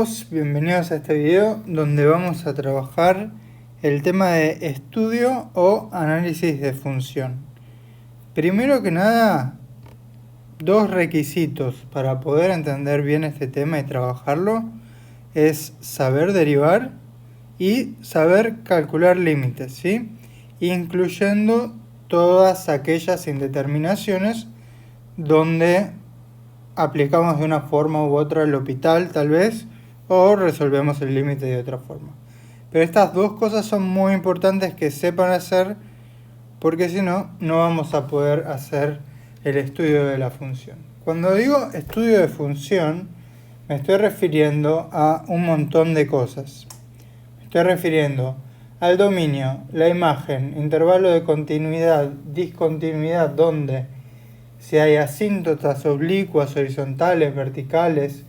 todos, bienvenidos a este video donde vamos a trabajar el tema de estudio o análisis de función. Primero que nada, dos requisitos para poder entender bien este tema y trabajarlo es saber derivar y saber calcular límites, ¿sí? Incluyendo todas aquellas indeterminaciones donde aplicamos de una forma u otra el L'Hopital tal vez, o resolvemos el límite de otra forma. Pero estas dos cosas son muy importantes que sepan hacer, porque si no, no vamos a poder hacer el estudio de la función. Cuando digo estudio de función, me estoy refiriendo a un montón de cosas. Me estoy refiriendo al dominio, la imagen, intervalo de continuidad, discontinuidad, donde si hay asíntotas oblicuas, horizontales, verticales,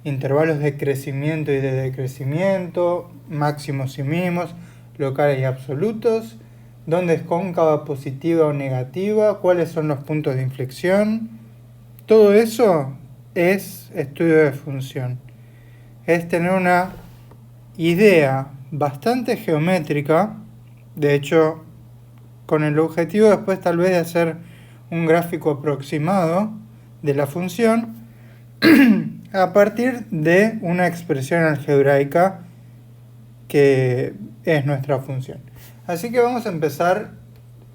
intervalos de crecimiento y de decrecimiento, máximos y mínimos, locales y absolutos, dónde es cóncava, positiva o negativa, cuáles son los puntos de inflexión. Todo eso es estudio de función. Es tener una idea bastante geométrica, de hecho, con el objetivo después tal vez de hacer un gráfico aproximado de la función a partir de una expresión algebraica que es nuestra función. Así que vamos a empezar,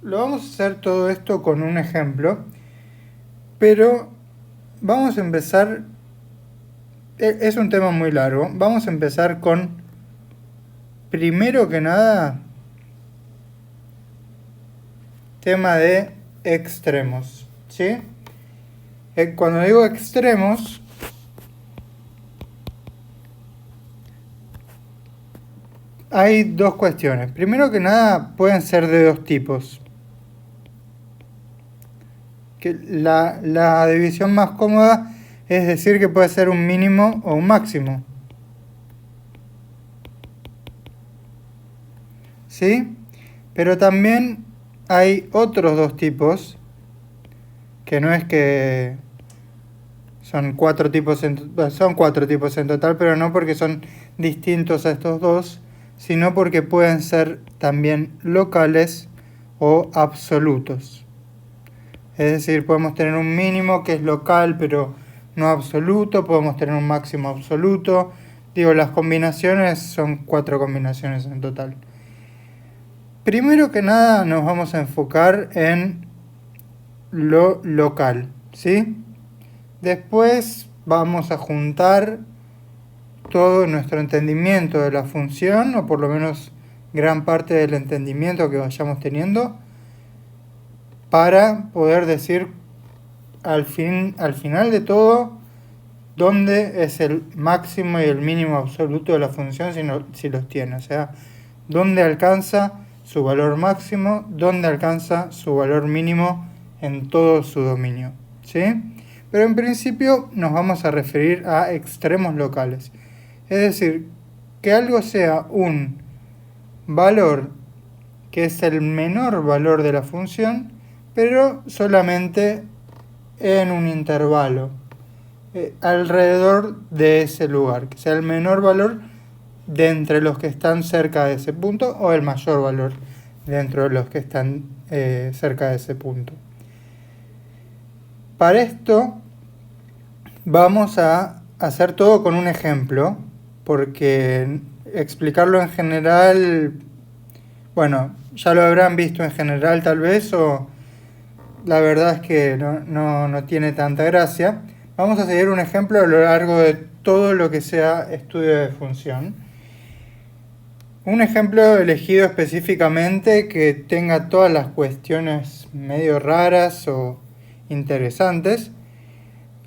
vamos a hacer todo esto con un ejemplo, pero vamos a empezar, es un tema muy largo, vamos a empezar con, primero que nada, tema de extremos, ¿sí? Cuando digo extremos, hay dos cuestiones. Primero que nada, pueden ser de dos tipos. Que la división más cómoda es decir que puede ser un mínimo o un máximo, ¿sí? Pero también hay otros dos tipos, que no es que son cuatro tipos en total, pero no porque son distintos a estos dos, sino porque pueden ser también locales o absolutos. Es decir, podemos tener un mínimo que es local pero no absoluto, podemos tener un máximo absoluto. Digo, las combinaciones son 4 combinaciones en total. Primero que nada nos vamos a enfocar en lo local, ¿sí? Después vamos a juntar todo nuestro entendimiento de la función, o por lo menos gran parte del entendimiento que vayamos teniendo, para poder decir al final de todo dónde es el máximo y el mínimo absoluto de la función si los tiene, o sea, dónde alcanza su valor máximo, dónde alcanza su valor mínimo en todo su dominio, ¿sí? Pero en principio nos vamos a referir a extremos locales. Es decir, que algo sea un valor que es el menor valor de la función, pero solamente en un intervalo alrededor de ese lugar, que sea el menor valor de entre los que están cerca de ese punto o el mayor valor dentro de los que están cerca de ese punto. Para esto vamos a hacer todo con un ejemplo, porque explicarlo en general, bueno, ya lo habrán visto en general tal vez, o la verdad es que no tiene tanta gracia. Vamos a seguir un ejemplo a lo largo de todo lo que sea estudio de función. Un ejemplo elegido específicamente que tenga todas las cuestiones medio raras o interesantes,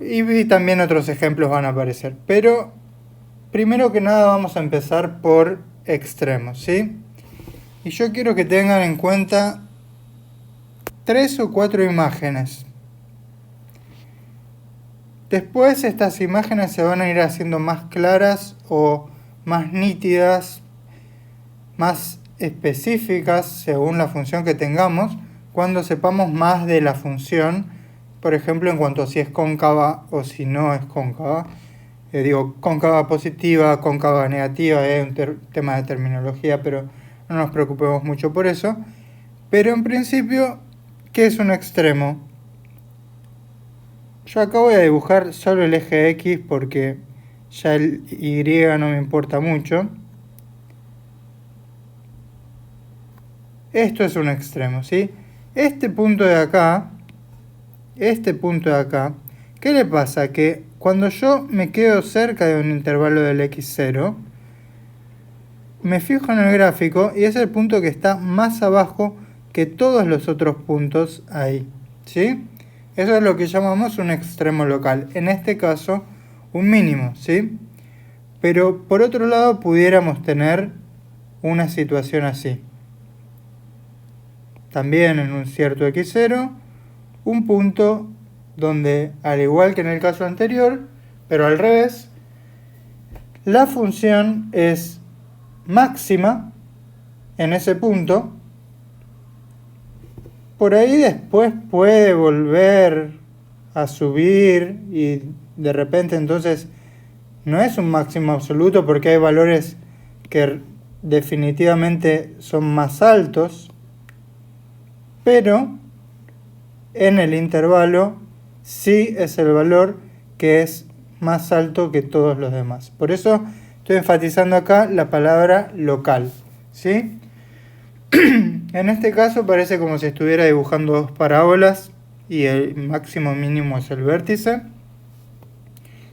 y también otros ejemplos van a aparecer, pero primero que nada vamos a empezar por extremos, ¿sí? Y yo quiero que tengan en cuenta 3 o 4 imágenes. Después estas imágenes se van a ir haciendo más claras o más nítidas, más específicas según la función que tengamos, cuando sepamos más de la función, por ejemplo en cuanto a si es cóncava o si no es cóncava. Digo, cóncava positiva, cóncava negativa, es un tema de terminología, pero no nos preocupemos mucho por eso. Pero en principio, ¿qué es un extremo? Yo acá voy a dibujar solo el eje X porque ya el Y no me importa mucho. Esto es un extremo, ¿sí? Este punto de acá, ¿qué le pasa? Que cuando yo me quedo cerca de un intervalo del x0, me fijo en el gráfico y es el punto que está más abajo que todos los otros puntos ahí, ¿sí? Eso es lo que llamamos un extremo local, en este caso un mínimo, ¿sí? Pero por otro lado pudiéramos tener una situación así. También en un cierto x0, un punto donde, al igual que en el caso anterior, pero al revés, la función es máxima en ese punto. Por ahí después puede volver a subir y de repente entonces no es un máximo absoluto porque hay valores que definitivamente son más altos, pero en el intervalo sí es el valor que es más alto que todos los demás. Por eso estoy enfatizando acá la palabra local, ¿sí? En este caso parece como si estuviera dibujando dos parábolas y el máximo mínimo es el vértice.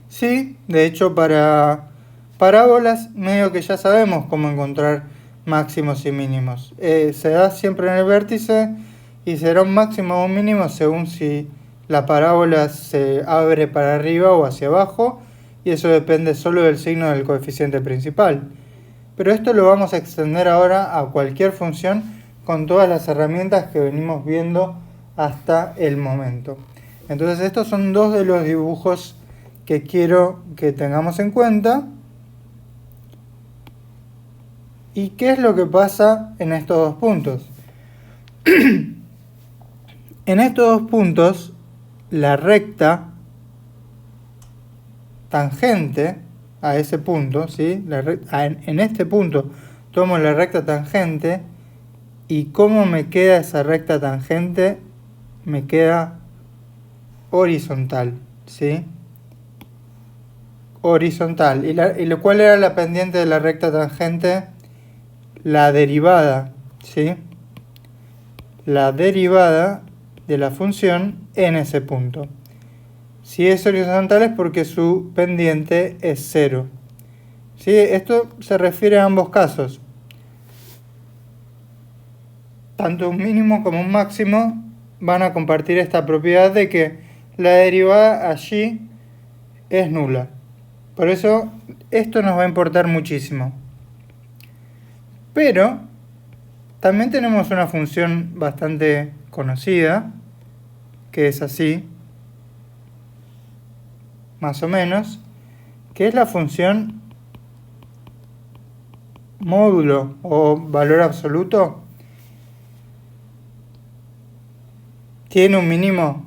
Sí, de hecho para parábolas medio que ya sabemos cómo encontrar máximos y mínimos. Se da siempre en el vértice y será un máximo o un mínimo según si la parábola se abre para arriba o hacia abajo, y eso depende solo del signo del coeficiente principal. Pero esto lo vamos a extender ahora a cualquier función con todas las herramientas que venimos viendo hasta el momento. Entonces estos son dos de los dibujos que quiero que tengamos en cuenta. ¿Y qué es lo que pasa en estos dos puntos? En estos dos puntos, la recta tangente a ese punto, ¿sí? En este punto tomo la recta tangente y ¿cómo me queda esa recta tangente? Me queda horizontal, ¿sí? Horizontal. ¿Y cuál era la pendiente de la recta tangente? La derivada, ¿sí? La derivada de la función en ese punto. Si es horizontal es porque su pendiente es 0. ¿Sí? Esto se refiere a ambos casos. Tanto un mínimo como un máximo van a compartir esta propiedad de que la derivada allí es nula. Por eso esto nos va a importar muchísimo. Pero también tenemos una función bastante conocida, que es así, más o menos, que es la función módulo o valor absoluto. ¿Tiene un mínimo?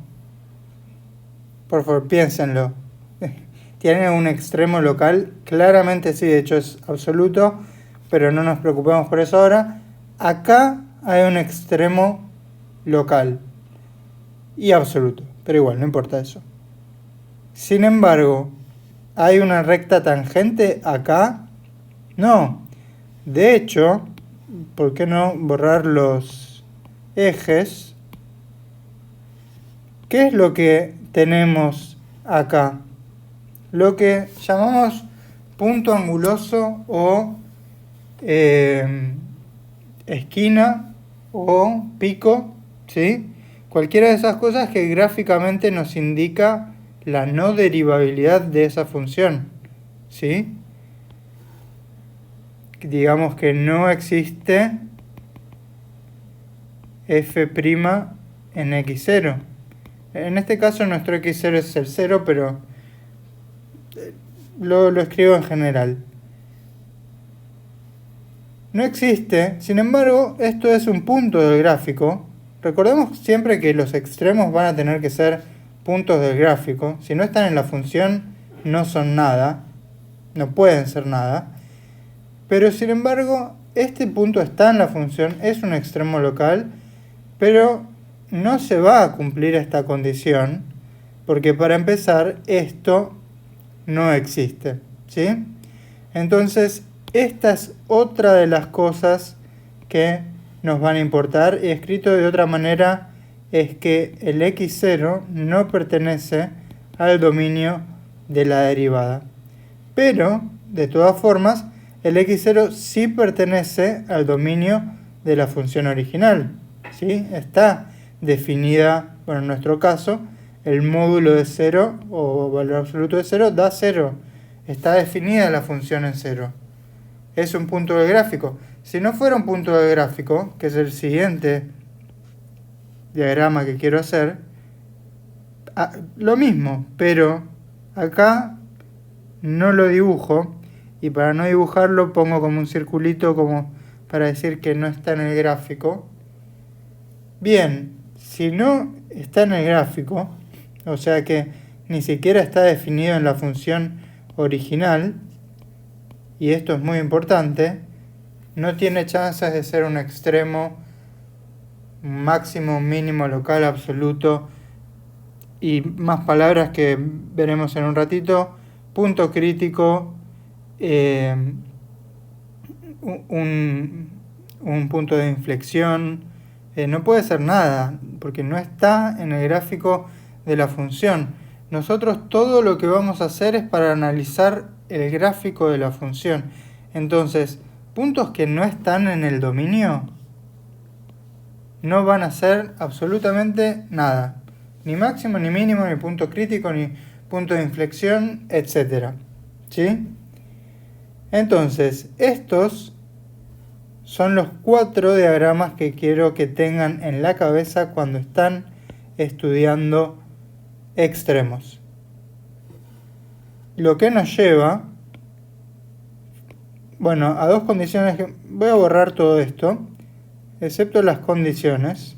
Por favor, piénsenlo. ¿Tiene un extremo local? Claramente sí, de hecho es absoluto, pero no nos preocupemos por eso ahora. Acá hay un extremo local y absoluto, pero igual, no importa eso. Sin embargo, ¿hay una recta tangente acá? No. De hecho, ¿por qué no borrar los ejes? ¿Qué es lo que tenemos acá? Lo que llamamos punto anguloso o esquina o pico, ¿sí? Cualquiera de esas cosas que gráficamente nos indica la no derivabilidad de esa función, ¿sí? Digamos que no existe f' en x0. En este caso nuestro x0 es el 0, pero lo escribo en general. No existe, sin embargo, esto es un punto del gráfico. Recordemos siempre que los extremos van a tener que ser puntos del gráfico. Si no están en la función, no son nada, no pueden ser nada, pero sin embargo este punto está en la función, es un extremo local, pero no se va a cumplir esta condición, porque para empezar esto no existe, ¿sí? Entonces, esta es otra de las cosas que nos van a importar, y escrito de otra manera es que el x0 no pertenece al dominio de la derivada. Pero, de todas formas, el x0 sí pertenece al dominio de la función original, ¿sí? Está definida, bueno, en nuestro caso, el módulo de 0 o valor absoluto de 0 da 0. Está definida la función en 0. Es un punto del gráfico. Si no fuera un punto del gráfico, que es el siguiente diagrama que quiero hacer, lo mismo, pero acá no lo dibujo, y para no dibujarlo pongo como un circulito como para decir que no está en el gráfico. Bien, si no está en el gráfico, o sea que ni siquiera está definido en la función original, y esto es muy importante, no tiene chances de ser un extremo, máximo, mínimo, local, absoluto, y más palabras que veremos en un ratito, punto crítico, un punto de inflexión, no puede ser nada, porque no está en el gráfico de la función. Nosotros todo lo que vamos a hacer es para analizar el gráfico de la función. Entonces, puntos que no están en el dominio no van a ser absolutamente nada. Ni máximo, ni mínimo, ni punto crítico, ni punto de inflexión, etc. ¿Sí? Entonces, estos son los 4 diagramas que quiero que tengan en la cabeza cuando están estudiando extremos. Lo que nos lleva, bueno, a dos condiciones que voy a borrar todo esto, excepto las condiciones.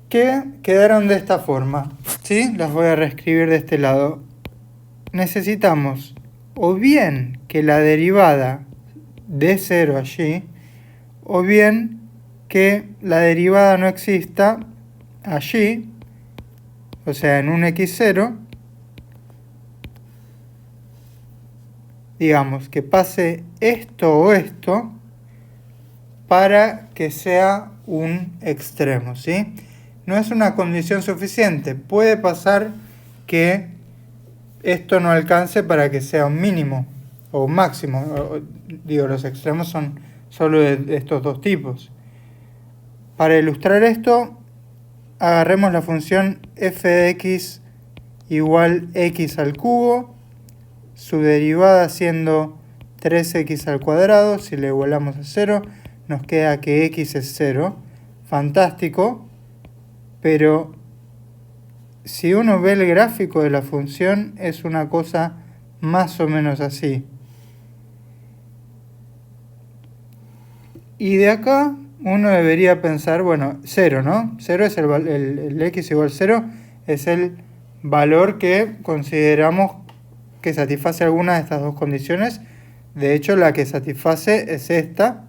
Que quedaron de esta forma, ¿sí? Las voy a reescribir de este lado. Necesitamos o bien que la derivada dé 0 allí, o bien que la derivada no exista allí, o sea, en un x0, digamos, que pase esto o esto para que sea un extremo, ¿sí? No es una condición suficiente. Puede pasar que esto no alcance para que sea un mínimo o un máximo. Digo, los extremos son solo de estos dos tipos. Para ilustrar esto, agarremos la función f de x igual x al cubo, su derivada siendo 3x al cuadrado. Si le igualamos a 0, nos queda que x es 0. Fantástico. Pero si uno ve el gráfico de la función, es una cosa más o menos así. Y de acá uno debería pensar, bueno, 0, ¿no? 0 es el x igual 0, es el valor que consideramos que satisface alguna de estas dos condiciones. De hecho, la que satisface es esta,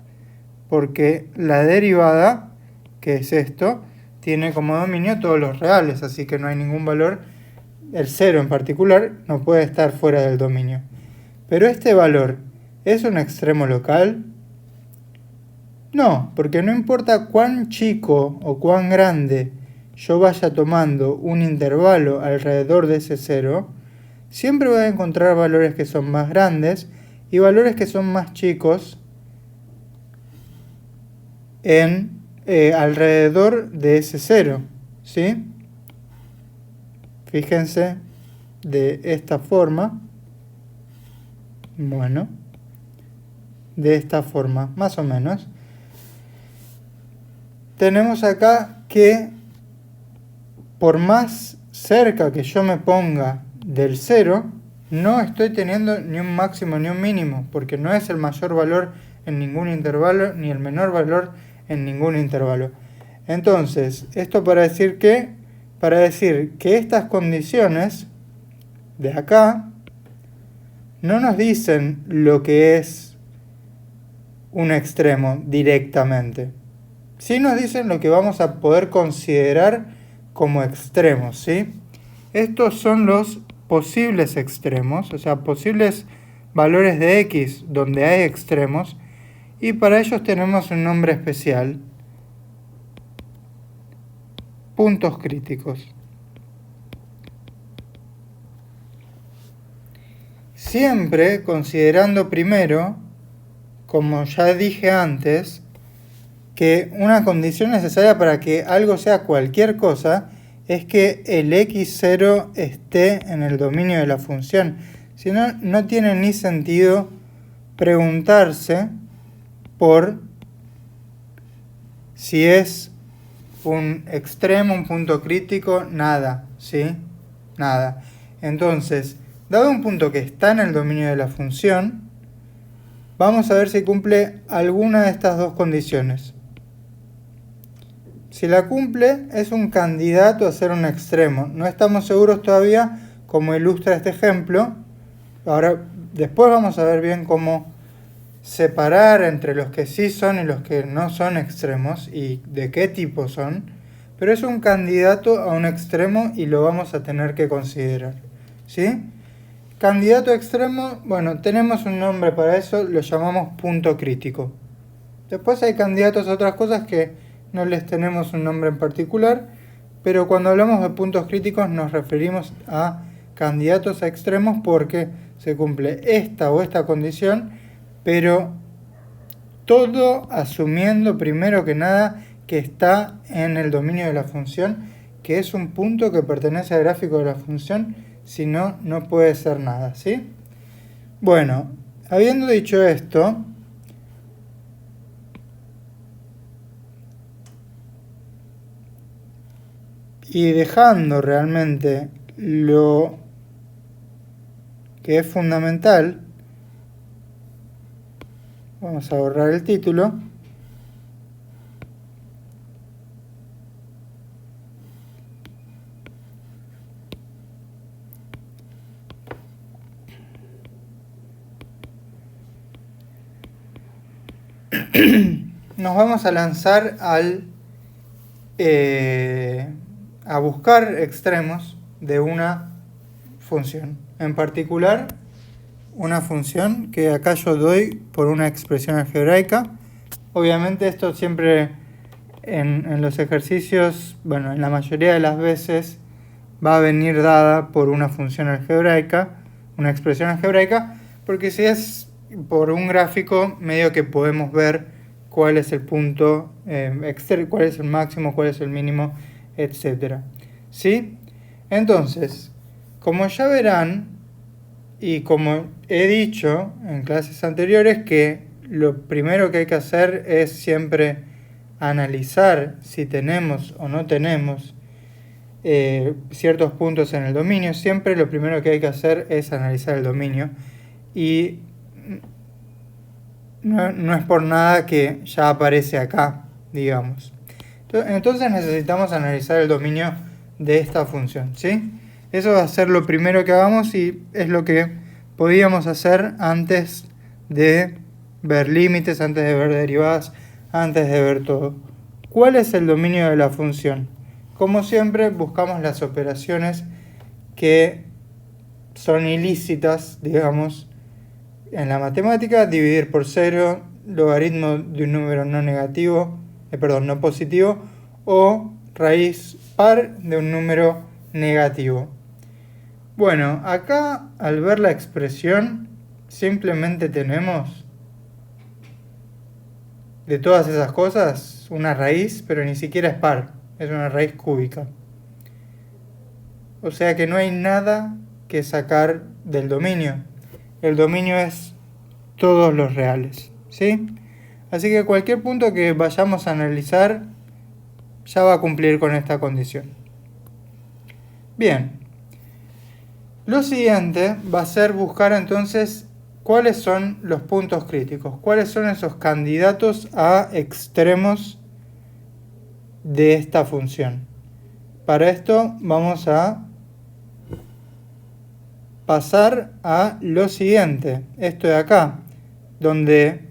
porque la derivada, que es esto, tiene como dominio todos los reales, así que no hay ningún valor, el 0 en particular, no puede estar fuera del dominio. Pero este valor, ¿es un extremo local? No, porque no importa cuán chico o cuán grande yo vaya tomando un intervalo alrededor de ese 0, siempre voy a encontrar valores que son más grandes y valores que son más chicos en alrededor de ese 0, ¿sí? Fíjense de esta forma. Bueno, de esta forma, más o menos. Tenemos acá que por más cerca que yo me ponga del 0, no estoy teniendo ni un máximo ni un mínimo, porque no es el mayor valor en ningún intervalo, ni el menor valor en ningún intervalo. Entonces, esto para decir que estas condiciones de acá no nos dicen lo que es un extremo directamente. Sí nos dicen lo que vamos a poder considerar como extremos, ¿sí? Estos son los posibles extremos, o sea, posibles valores de x donde hay extremos, y para ellos tenemos un nombre especial: puntos críticos. Siempre considerando primero, como ya dije antes, que una condición necesaria para que algo sea cualquier cosa es que el x0 esté en el dominio de la función. Si no, no tiene ni sentido preguntarse por si es un extremo, un punto crítico, nada, ¿sí? Nada. Entonces, dado un punto que está en el dominio de la función, vamos a ver si cumple alguna de estas dos condiciones. Si la cumple, es un candidato a ser un extremo. No estamos seguros todavía, como ilustra este ejemplo. Ahora, después vamos a ver bien cómo separar entre los que sí son y los que no son extremos y de qué tipo son. Pero es un candidato a un extremo y lo vamos a tener que considerar, ¿sí? Candidato a extremo, bueno, tenemos un nombre para eso, lo llamamos punto crítico. Después hay candidatos a otras cosas que no les tenemos un nombre en particular, pero cuando hablamos de puntos críticos nos referimos a candidatos a extremos porque se cumple esta o esta condición, pero todo asumiendo primero que nada que está en el dominio de la función, que es un punto que pertenece al gráfico de la función, si no, no puede ser nada, ¿sí? Bueno, habiendo dicho esto, y dejando realmente lo que es fundamental, vamos a borrar el título. Nos vamos a lanzar a buscar extremos de una función. En particular, una función que acá yo doy por una expresión algebraica. Obviamente esto siempre en los ejercicios, bueno, en la mayoría de las veces va a venir dada por una función algebraica, una expresión algebraica, porque si es por un gráfico, medio que podemos ver cuál es el punto, cuál es el máximo, cuál es el mínimo, etc. ¿Sí? Entonces, como ya verán, y como he dicho en clases anteriores, que lo primero que hay que hacer es siempre analizar si tenemos o no tenemos ciertos puntos en el dominio. Siempre lo primero que hay que hacer es analizar el dominio. Y no es por nada que ya aparece acá, digamos. Entonces necesitamos analizar el dominio de esta función, ¿sí? Eso va a ser lo primero que hagamos y es lo que podíamos hacer antes de ver límites, antes de ver derivadas, antes de ver todo. ¿Cuál es el dominio de la función? Como siempre, buscamos las operaciones que son ilícitas, digamos, en la matemática: dividir por 0, logaritmo de un número no negativo, no positivo, o raíz par de un número negativo. Bueno, acá al ver la expresión simplemente tenemos de todas esas cosas una raíz, pero ni siquiera es par, es una raíz cúbica. O sea que no hay nada que sacar del dominio. El dominio es todos los reales, ¿sí? Así que cualquier punto que vayamos a analizar ya va a cumplir con esta condición. Bien. Lo siguiente va a ser buscar entonces ¿cuáles son los puntos críticos? ¿Cuáles son esos candidatos a extremos de esta función? Para esto vamos a pasar a lo siguiente, esto de acá, donde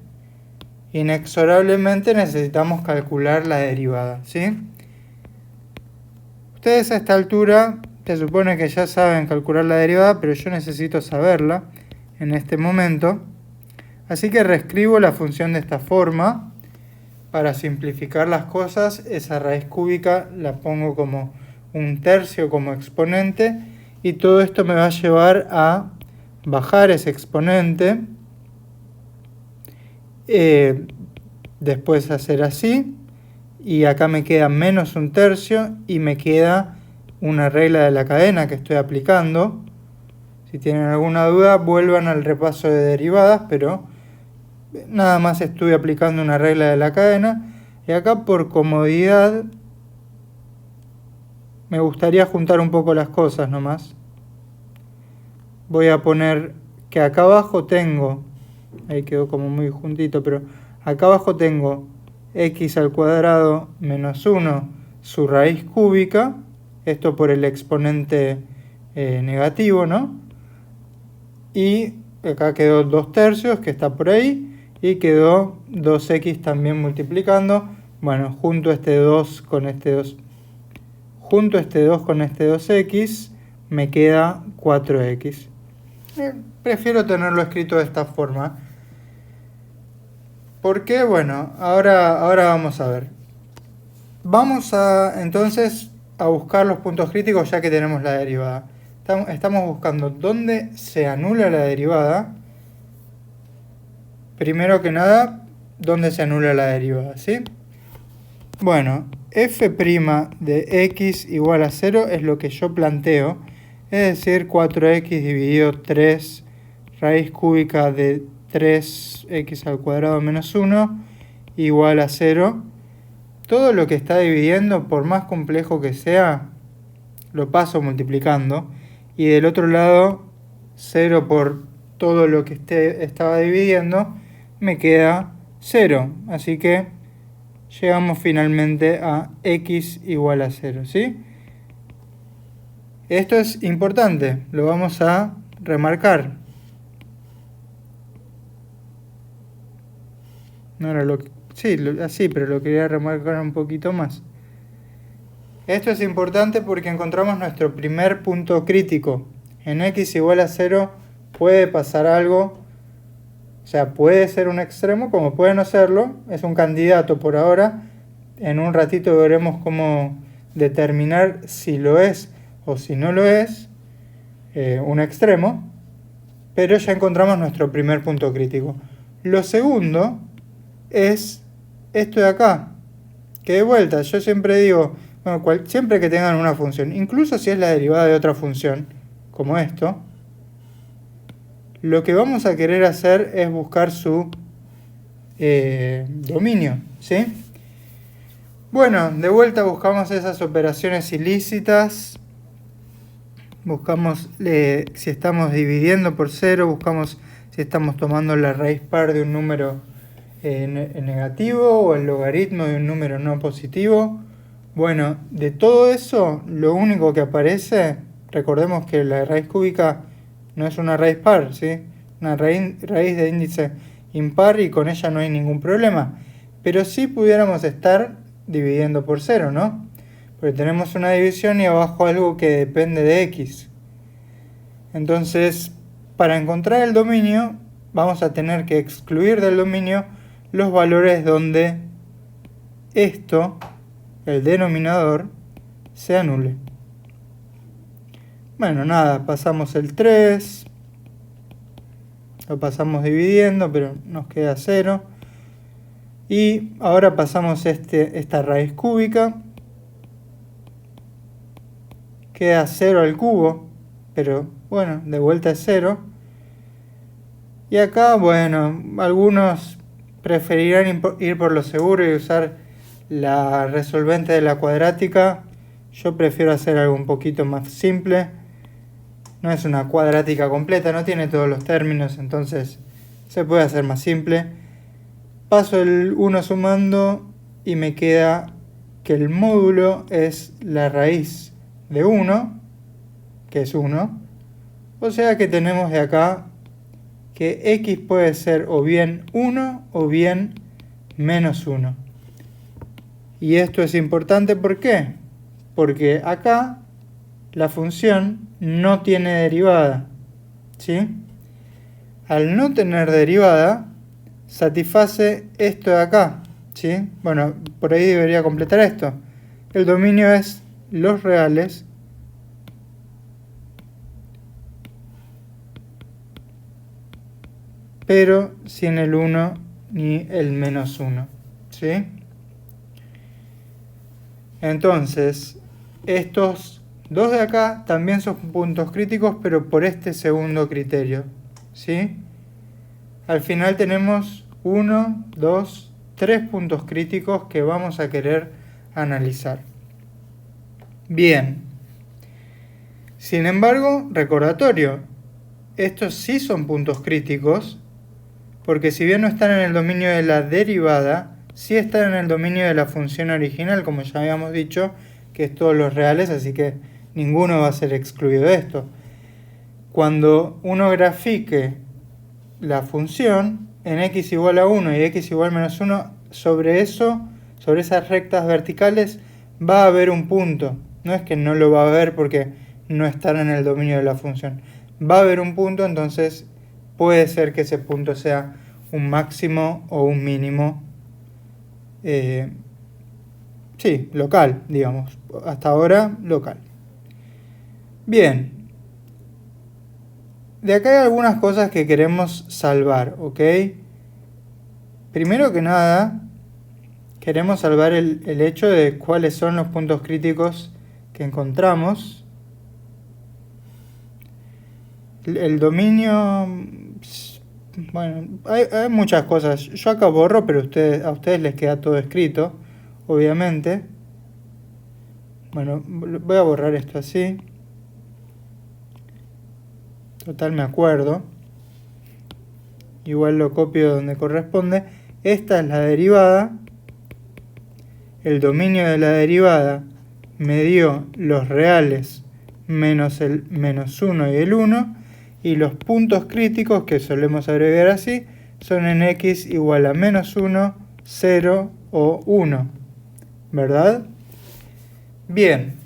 inexorablemente necesitamos calcular la derivada, ¿sí? Ustedes a esta altura se supone que ya saben calcular la derivada, pero yo necesito saberla en este momento. Así que reescribo la función de esta forma. Para simplificar las cosas, esa raíz cúbica la pongo como 1/3 como exponente, y todo esto me va a llevar a bajar ese exponente, después hacer así, y acá me queda menos 1/3 y me queda una regla de la cadena que estoy aplicando. Si tienen alguna duda, vuelvan al repaso de derivadas, pero nada más estuve aplicando una regla de la cadena. Y acá, por comodidad, me gustaría juntar un poco las cosas nomás. Voy a poner que acá abajo tengo, ahí quedó como muy juntito, pero acá abajo tengo x al cuadrado menos 1 su raíz cúbica, esto por el exponente negativo, ¿no? Y acá quedó 2/3, que está por ahí, y quedó 2x también multiplicando. Bueno, junto este 2 con este 2, junto este 2 con este 2x, me queda 4x. Prefiero tenerlo escrito de esta forma. ¿Por qué? Bueno, ahora vamos a ver. Vamos entonces a buscar los puntos críticos ya que tenemos la derivada. Estamos buscando dónde se anula la derivada. Primero que nada, dónde se anula la derivada, ¿sí? Bueno, f' de x igual a 0 es lo que yo planteo. Es decir, 4x dividido 3 raíz cúbica de 3x al cuadrado menos 1 igual a 0. Todo lo que está dividiendo, por más complejo que sea, lo paso multiplicando. Y del otro lado, 0 por todo lo que estaba dividiendo, me queda 0. Así que llegamos finalmente a x igual a 0, ¿sí? Esto es importante, lo vamos a remarcar. No era así, pero lo quería remarcar un poquito más. Esto es importante porque encontramos nuestro primer punto crítico. En x igual a 0 puede pasar algo, o sea, puede ser un extremo como puede no serlo, es un candidato por ahora. En un ratito veremos cómo determinar si lo es o si no lo es un extremo, pero ya encontramos nuestro primer punto crítico. Lo segundo es esto de acá, que de vuelta, yo siempre digo, bueno, siempre que tengan una función, incluso si es la derivada de otra función, como esto, lo que vamos a querer hacer es buscar su dominio, ¿sí? Bueno, de vuelta buscamos esas operaciones ilícitas, buscamos si estamos dividiendo por 0, buscamos si estamos tomando la raíz par de un número negativo o el logaritmo de un número no positivo. Bueno, de todo eso, lo único que aparece, recordemos que la raíz cúbica no es una raíz par, ¿sí? Una raíz de índice impar y con ella no hay ningún problema. Pero sí pudiéramos estar dividiendo por 0, ¿no? Porque tenemos una división y abajo algo que depende de x. Entonces, para encontrar el dominio, vamos a tener que excluir del dominio los valores donde esto, el denominador, se anule. Bueno, nada, pasamos el 3, lo pasamos dividiendo, pero nos queda 0. Y ahora pasamos esta raíz cúbica, queda 0 al cubo, pero bueno, de vuelta es 0. Y acá, bueno, algunos preferirán ir por lo seguro y usar la resolvente de la cuadrática. Yo prefiero hacer algo un poquito más simple. no es una cuadrática completa, no tiene todos los términos, entonces se puede hacer más simple. Paso el 1 sumando y me queda que el módulo es la raíz de 1, que es 1. O sea que tenemos de acá que x puede ser o bien 1 o bien menos 1. Y esto es importante, ¿por qué? Porque acá la función no tiene derivada, ¿sí? Al no tener derivada, satisface esto de acá, ¿sí? Bueno, por ahí debería completar esto. El dominio es los reales pero sin el 1 ni el menos 1, ¿sí? Entonces, estos dos de acá también son puntos críticos, pero por este segundo criterio, ¿sí? Al final tenemos 1, 2, 3 puntos críticos que vamos a querer analizar. Bien. Sin embargo, recordatorio, estos sí son puntos críticos, porque si bien no están en el dominio de la derivada, sí están en el dominio de la función original, como ya habíamos dicho, que es todos los reales, así que ninguno va a ser excluido de esto. Cuando uno grafique la función en x igual a 1 y x igual a menos 1, sobre eso, sobre esas rectas verticales, va a haber un punto. No es que no lo va a haber porque no están en el dominio de la función. Va a haber un punto, entonces puede ser que ese punto sea un máximo o un mínimo, sí, local, digamos. Hasta ahora, local. Bien. De acá hay algunas cosas que queremos salvar, ¿ok? Primero que nada, queremos salvar el hecho de cuáles son los puntos críticos que encontramos. El dominio, bueno, hay muchas cosas. Yo acá borro, pero a ustedes les queda todo escrito, obviamente. Bueno, voy a borrar esto así. Total, me acuerdo. Igual lo copio donde corresponde. Esta es la derivada. El dominio de la derivada me dio los reales menos el menos 1 y el 1. Y los puntos críticos, que solemos abreviar así, son en x igual a menos 1, 0 o 1. ¿Verdad? Bien.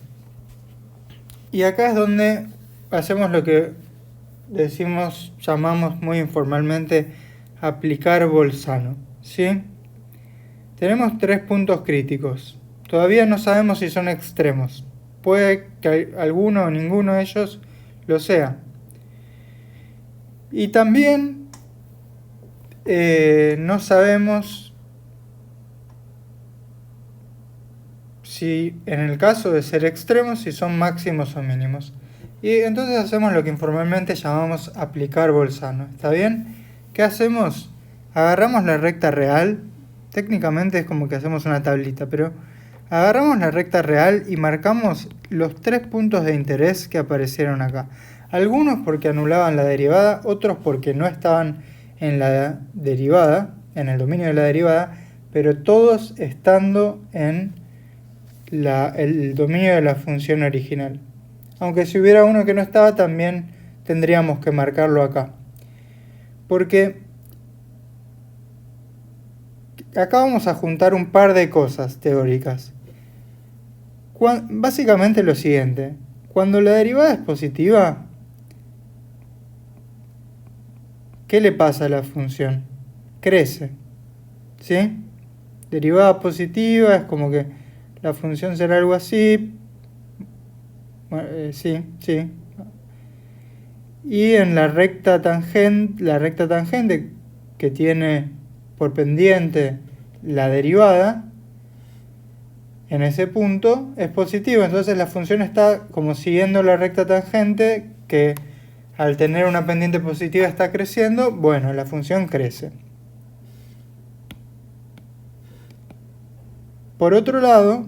Y acá es donde hacemos lo que llamamos muy informalmente aplicar Bolzano, ¿sí? Tenemos 3 puntos críticos. Todavía no sabemos si son extremos. Puede que alguno o ninguno de ellos lo sea. Y también no sabemos si en el caso de ser extremos, si son máximos o mínimos. Y entonces hacemos lo que informalmente llamamos aplicar Bolzano. ¿Está bien? ¿Qué hacemos? Agarramos la recta real. Técnicamente es como que hacemos una tablita, pero agarramos la recta real y marcamos los 3 puntos de interés que aparecieron acá. Algunos porque anulaban la derivada, otros porque no estaban en la derivada, en el dominio de la derivada, pero todos estando en el dominio de la función original. Aunque si hubiera uno que no estaba, también tendríamos que marcarlo acá. Porque acá vamos a juntar un par de cosas teóricas. Básicamente lo siguiente. Cuando la derivada es positiva, ¿qué le pasa a la función? Crece. ¿Sí? Derivada positiva es como que la función será algo así. Bueno, sí. Y en la recta tangente que tiene por pendiente la derivada, en ese punto es positivo. Entonces la función está como siguiendo la recta tangente, que al tener una pendiente positiva está creciendo. Bueno, la función crece. Por otro lado,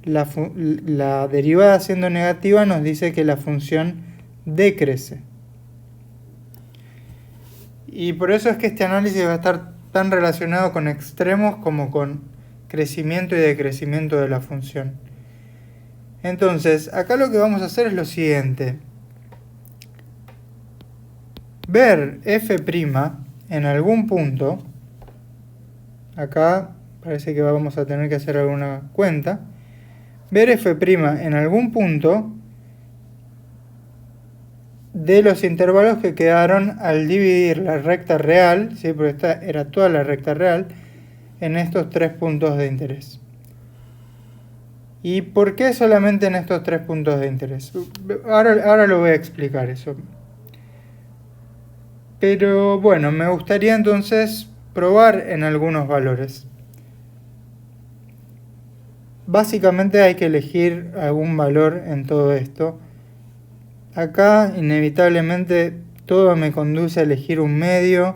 la derivada siendo negativa nos dice que la función decrece. Y por eso es que este análisis va a estar tan relacionado con extremos como con crecimiento y decrecimiento de la función. Entonces, acá lo que vamos a hacer es lo siguiente. Ver f' en algún punto, acá parece que vamos a tener que hacer alguna cuenta, ver f' en algún punto de los intervalos que quedaron al dividir la recta real, ¿sí? Porque esta era toda la recta real, en estos 3 puntos de interés. ¿Y por qué solamente en estos 3 puntos de interés? Ahora lo voy a explicar eso. Pero bueno, me gustaría entonces probar en algunos valores. Básicamente hay que elegir algún valor en todo esto. Acá inevitablemente todo me conduce a elegir un medio.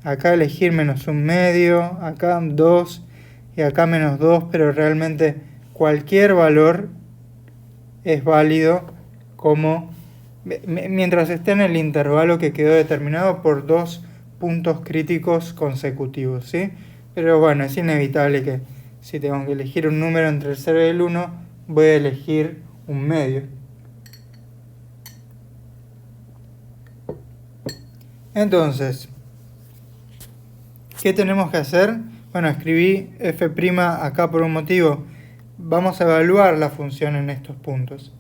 Acá elegir menos un medio. Acá 2 y acá menos 2. Pero realmente cualquier valor es válido como mientras esté en el intervalo que quedó determinado por 2 puntos críticos consecutivos, ¿sí? Pero bueno, es inevitable que si tengo que elegir un número entre el 0 y el 1, voy a elegir un medio. Entonces, ¿qué tenemos que hacer? Bueno, escribí f' acá por un motivo. Vamos a evaluar la función en estos puntos.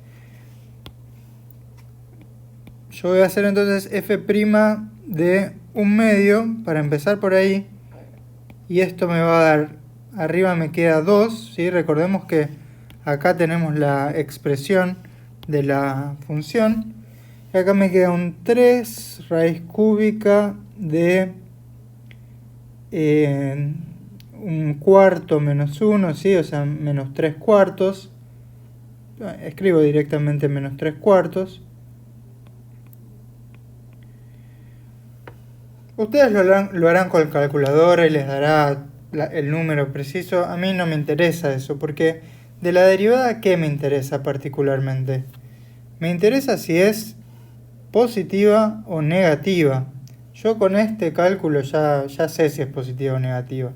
Yo voy a hacer entonces f' de un medio, para empezar por ahí, y esto me va a dar, arriba me queda 2, ¿sí? Recordemos que acá tenemos la expresión de la función, y acá me queda un 3 raíz cúbica de un cuarto menos 1, ¿sí? O sea, menos 3 cuartos, escribo directamente menos 3 cuartos. Ustedes lo harán con calculadora y les dará el número preciso. A mí no me interesa eso, porque de la derivada, ¿qué me interesa particularmente? Me interesa si es positiva o negativa. Yo con este cálculo ya sé si es positiva o negativa.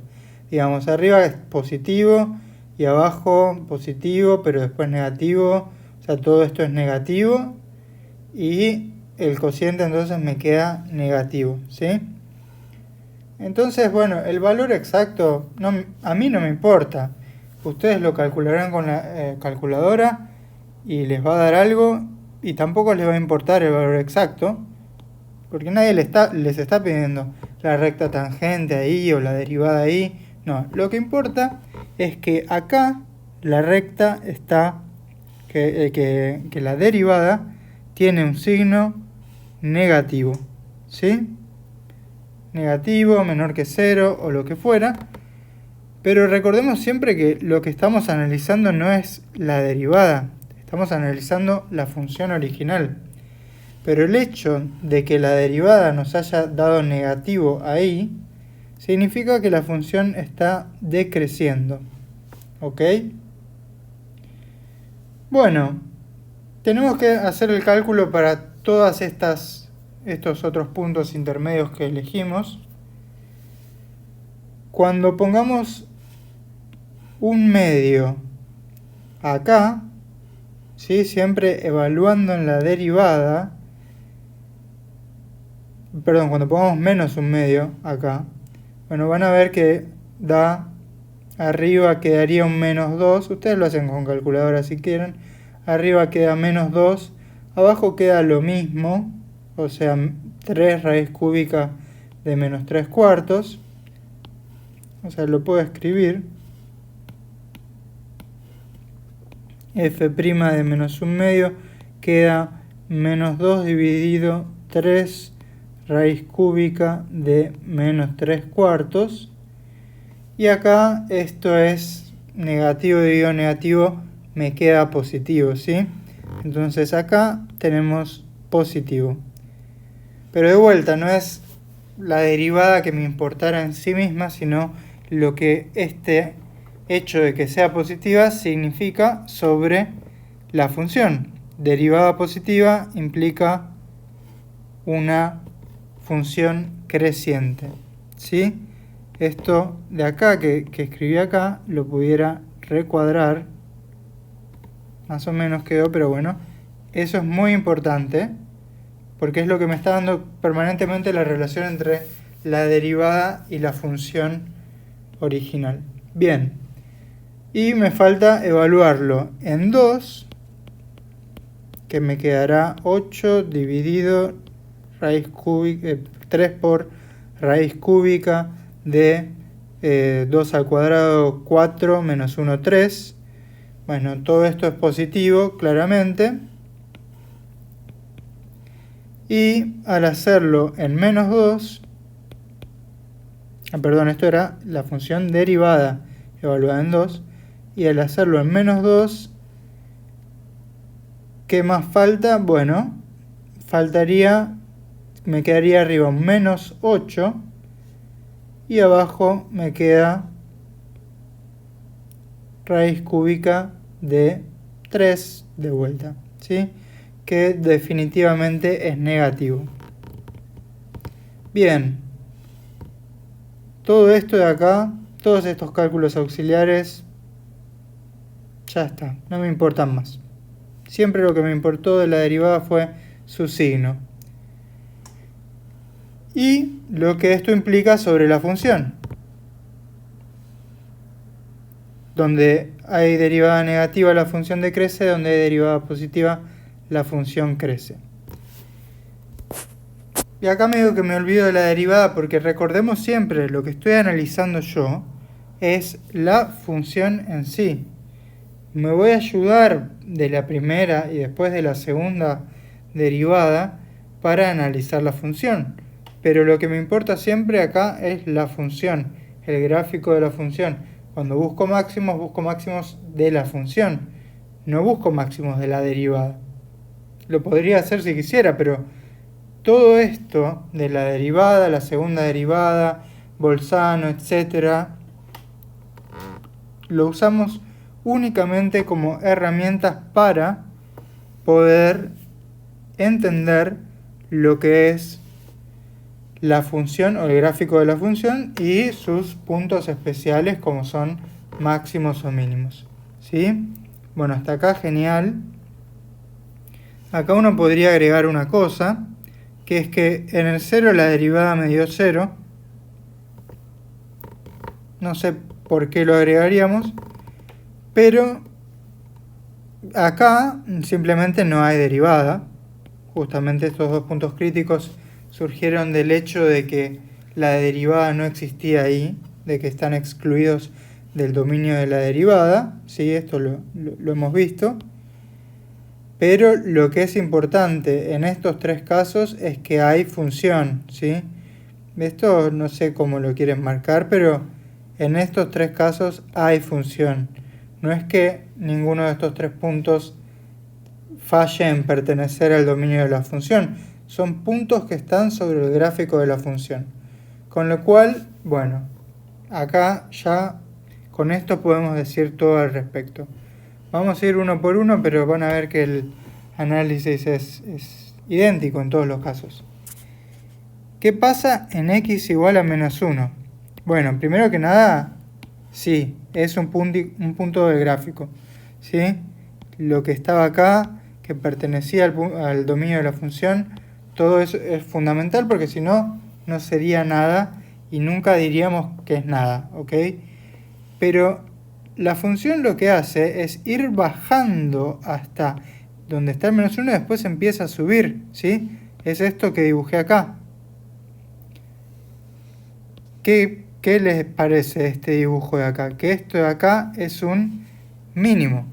Digamos, arriba es positivo y abajo positivo, pero después negativo. O sea, todo esto es negativo y el cociente entonces me queda negativo, ¿sí? Entonces, bueno, el valor exacto a mí no me importa. Ustedes lo calcularán con la calculadora y les va a dar algo y tampoco les va a importar el valor exacto, porque nadie les está pidiendo la recta tangente ahí o la derivada ahí. No, lo que importa es que acá la recta está, que la derivada tiene un signo negativo, ¿sí? Negativo, menor que 0 o lo que fuera. Pero recordemos siempre que lo que estamos analizando no es la derivada, estamos analizando la función original. Pero el hecho de que la derivada nos haya dado negativo ahí, significa que la función está decreciendo. ¿Ok? Bueno, tenemos que hacer el cálculo para todas estos otros puntos intermedios que elegimos. Cuando pongamos un medio acá, ¿sí? Siempre evaluando en la derivada, perdón, cuando pongamos menos un medio acá, bueno, van a ver que da, arriba quedaría un menos 2, ustedes lo hacen con calculadora si quieren, arriba queda menos 2, abajo queda lo mismo, o sea, 3 raíz cúbica de menos 3 cuartos, o sea, lo puedo escribir, f' de menos un medio queda menos 2 dividido 3 raíz cúbica de menos 3 cuartos. Y acá esto es negativo dividido negativo, me queda positivo, ¿sí? Entonces acá tenemos positivo. Pero de vuelta, no es la derivada que me importara en sí misma, sino lo que este hecho de que sea positiva significa sobre la función. derivada positiva implica una función creciente, ¿sí? Esto de acá, que escribí acá, lo pudiera recuadrar. Más o menos quedó, pero bueno. Eso es muy importante, porque es lo que me está dando permanentemente la relación entre la derivada y la función original. Bien. Y me falta evaluarlo en 2, que me quedará 8 dividido raíz cúbica, 3 por raíz cúbica de 2 al cuadrado 4 menos 1, 3. Bueno, todo esto es positivo, claramente. Y al hacerlo en menos 2, perdón, esto era la función derivada evaluada en 2. Y al hacerlo en menos 2, ¿qué más falta? Bueno, me quedaría arriba un menos 8 y abajo me queda raíz cúbica de 3 de vuelta, ¿sí? Que definitivamente es negativo. Bien, todo esto de acá, todos estos cálculos auxiliares, ya está, no me importan más. Siempre lo que me importó de la derivada fue su signo. Y lo que esto implica sobre la función. Donde hay derivada negativa la función decrece, donde hay derivada positiva la función crece. Y acá medio que me olvido de la derivada porque recordemos siempre lo que estoy analizando yo es la función en sí. Me voy a ayudar de la primera y después de la segunda derivada para analizar la función. Pero lo que me importa siempre acá es la función, el gráfico de la función. Cuando busco máximos de la función. No busco máximos de la derivada. Lo podría hacer si quisiera, pero todo esto de la derivada, la segunda derivada, Bolzano, etc., lo usamos únicamente como herramientas para poder entender lo que es la función o el gráfico de la función y sus puntos especiales como son máximos o mínimos. ¿Sí? Bueno, hasta acá genial. Acá uno podría agregar una cosa, que es que en el 0 la derivada me dio 0. No sé por qué lo agregaríamos, pero acá simplemente no hay derivada. Justamente estos dos puntos críticos surgieron del hecho de que la derivada no existía ahí, de que están excluidos del dominio de la derivada. Sí, esto lo hemos visto. Pero lo que es importante en estos tres casos es que hay función, ¿sí? Esto no sé cómo lo quieren marcar, pero en estos tres casos hay función. No es que ninguno de estos tres puntos falle en pertenecer al dominio de la función. Son puntos que están sobre el gráfico de la función. Con lo cual, bueno, acá ya con esto podemos decir todo al respecto. Vamos a ir uno por uno, pero van a ver que el análisis es idéntico en todos los casos. ¿Qué pasa en x igual a menos 1? Bueno, primero que nada, sí, es un punto del gráfico. ¿Sí? Lo que estaba acá, que pertenecía al dominio de la función, todo eso es fundamental porque si no, no sería nada y nunca diríamos que es nada, ¿ok? Pero la función lo que hace es ir bajando hasta donde está el menos 1 y después empieza a subir, ¿sí? Es esto que dibujé acá. ¿Qué les parece este dibujo de acá? Que esto de acá es un mínimo.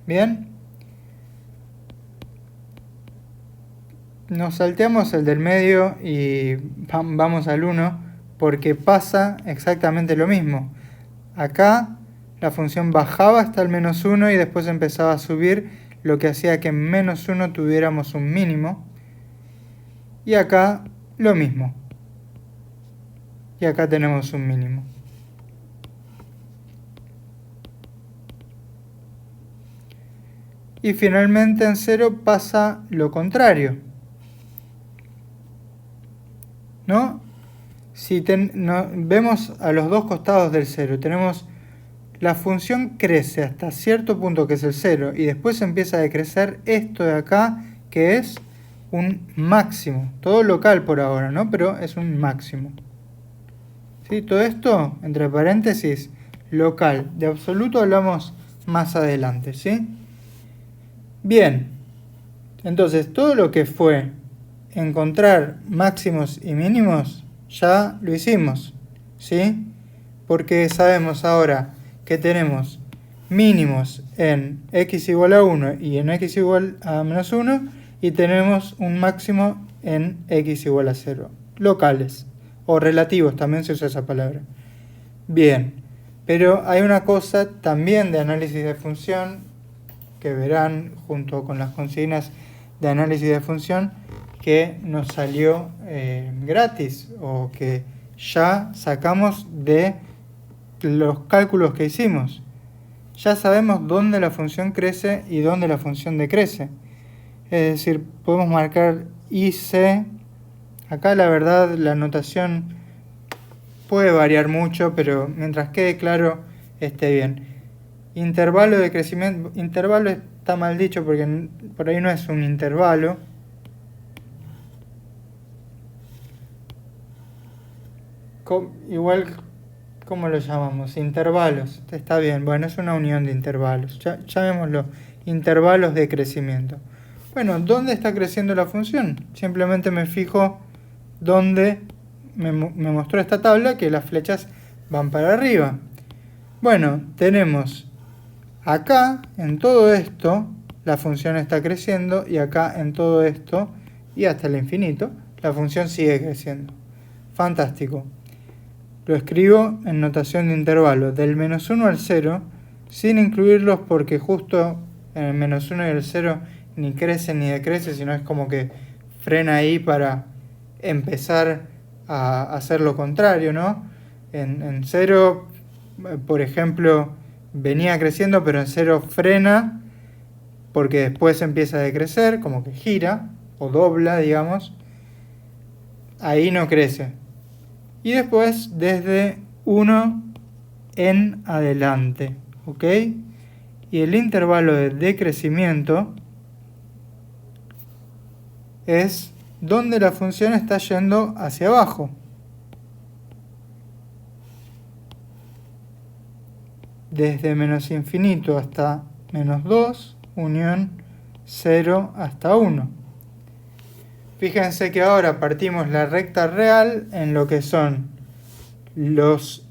¿Bien? Nos salteamos el del medio y vamos al 1 porque pasa exactamente lo mismo. Acá la función bajaba hasta el menos 1 y después empezaba a subir, lo que hacía que en menos 1 tuviéramos un mínimo. Y acá lo mismo. Y acá tenemos un mínimo. Y finalmente en 0 pasa lo contrario, ¿no? Si vemos a los dos costados del 0, tenemos la función crece hasta cierto punto que es el 0 y después empieza a decrecer esto de acá que es un máximo, todo local por ahora, ¿no? Pero es un máximo. ¿Sí? Todo esto, entre paréntesis, local. De absoluto hablamos más adelante, ¿sí? Bien, entonces todo lo que fue encontrar máximos y mínimos ya lo hicimos, ¿sí? Porque sabemos ahora que tenemos mínimos en x igual a 1 y en x igual a menos 1 y tenemos un máximo en x igual a 0, locales o relativos, también se usa esa palabra. Bien, pero hay una cosa también de análisis de función que verán junto con las consignas de análisis de función que nos salió gratis o que ya sacamos de los cálculos que hicimos. Ya sabemos dónde la función crece y dónde la función decrece. Es decir, podemos marcar IC. Acá la verdad la notación puede variar mucho, pero mientras quede claro esté bien. Intervalo de crecimiento, intervalo está mal dicho porque por ahí no es un intervalo. Igual, ¿cómo lo llamamos? Intervalos, está bien, bueno, es una unión de intervalos, llamémoslo intervalos de crecimiento. Bueno, ¿dónde está creciendo la función? Simplemente me fijo dónde me mostró esta tabla que las flechas van para arriba. Bueno, tenemos acá, en todo esto, la función está creciendo y acá en todo esto, y hasta el infinito, la función sigue creciendo. Fantástico. Lo escribo en notación de intervalo, del menos 1 al 0, sin incluirlos porque justo en el menos 1 y el 0 ni crece ni decrece, sino es como que frena ahí para empezar a hacer lo contrario, ¿no? En 0, por ejemplo, venía creciendo, pero en 0 frena, porque después empieza a decrecer, como que gira, o dobla, digamos. Ahí no crece. Y después, desde 1 en adelante, ¿ok? Y el intervalo de decrecimiento es donde la función está yendo hacia abajo. Desde menos infinito hasta menos 2, unión 0 hasta 1. Fíjense que ahora partimos la recta real en lo que son los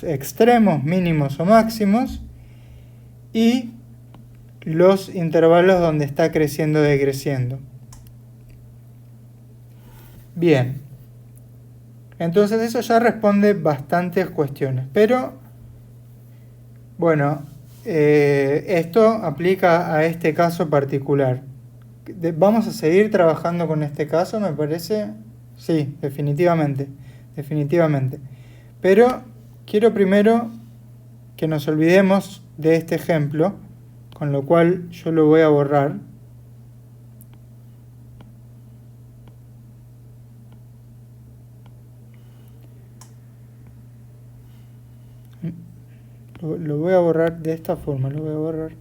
extremos mínimos o máximos y los intervalos donde está creciendo o decreciendo. Bien. Entonces eso ya responde bastantes cuestiones, pero bueno, esto aplica a este caso particular. ¿Vamos a seguir trabajando con este caso, me parece? Sí, definitivamente, definitivamente. Pero quiero primero que nos olvidemos de este ejemplo, con lo cual yo lo voy a borrar. Lo voy a borrar de esta forma, lo voy a borrar.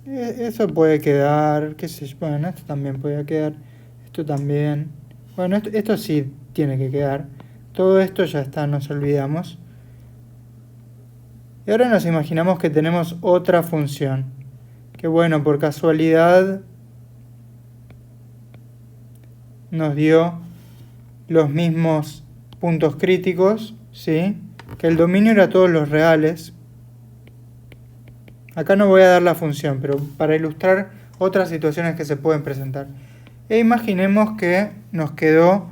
Eso puede quedar, qué sé yo, bueno, esto también puede quedar, esto también. Bueno, esto sí tiene que quedar. Todo esto ya está, nos olvidamos. Y ahora nos imaginamos que tenemos otra función. Que bueno, por casualidad nos dio los mismos puntos críticos, ¿sí? Que el dominio era todos los reales. Acá no voy a dar la función, pero para ilustrar otras situaciones que se pueden presentar. E imaginemos que nos quedaron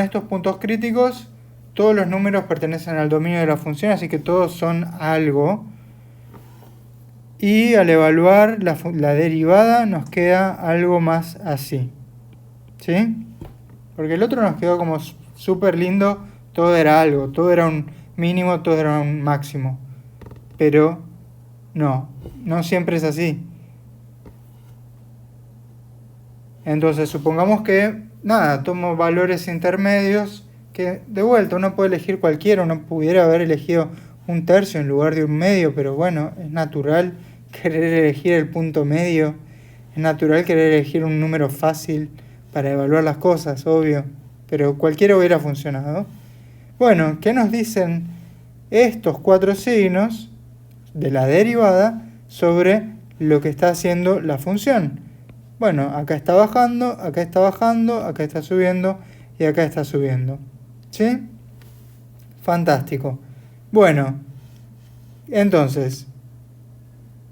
estos puntos críticos. Todos los números pertenecen al dominio de la función, así que todos son algo. Y al evaluar la derivada nos queda algo más así. ¿Sí? Porque el otro nos quedó como súper lindo, todo era algo, todo era un mínimo, todo era un máximo. Pero no siempre es así. Entonces supongamos que, tomo valores intermedios, que de vuelta uno puede elegir cualquiera, uno pudiera haber elegido un tercio en lugar de un medio, pero bueno, es natural querer elegir el punto medio, es natural querer elegir un número fácil para evaluar las cosas, obvio, pero cualquiera hubiera funcionado. Bueno, ¿qué nos dicen estos 4 signos de la derivada sobre lo que está haciendo la función? Bueno, acá está bajando, acá está bajando, acá está subiendo y acá está subiendo. ¿Sí? Fantástico. Bueno, entonces,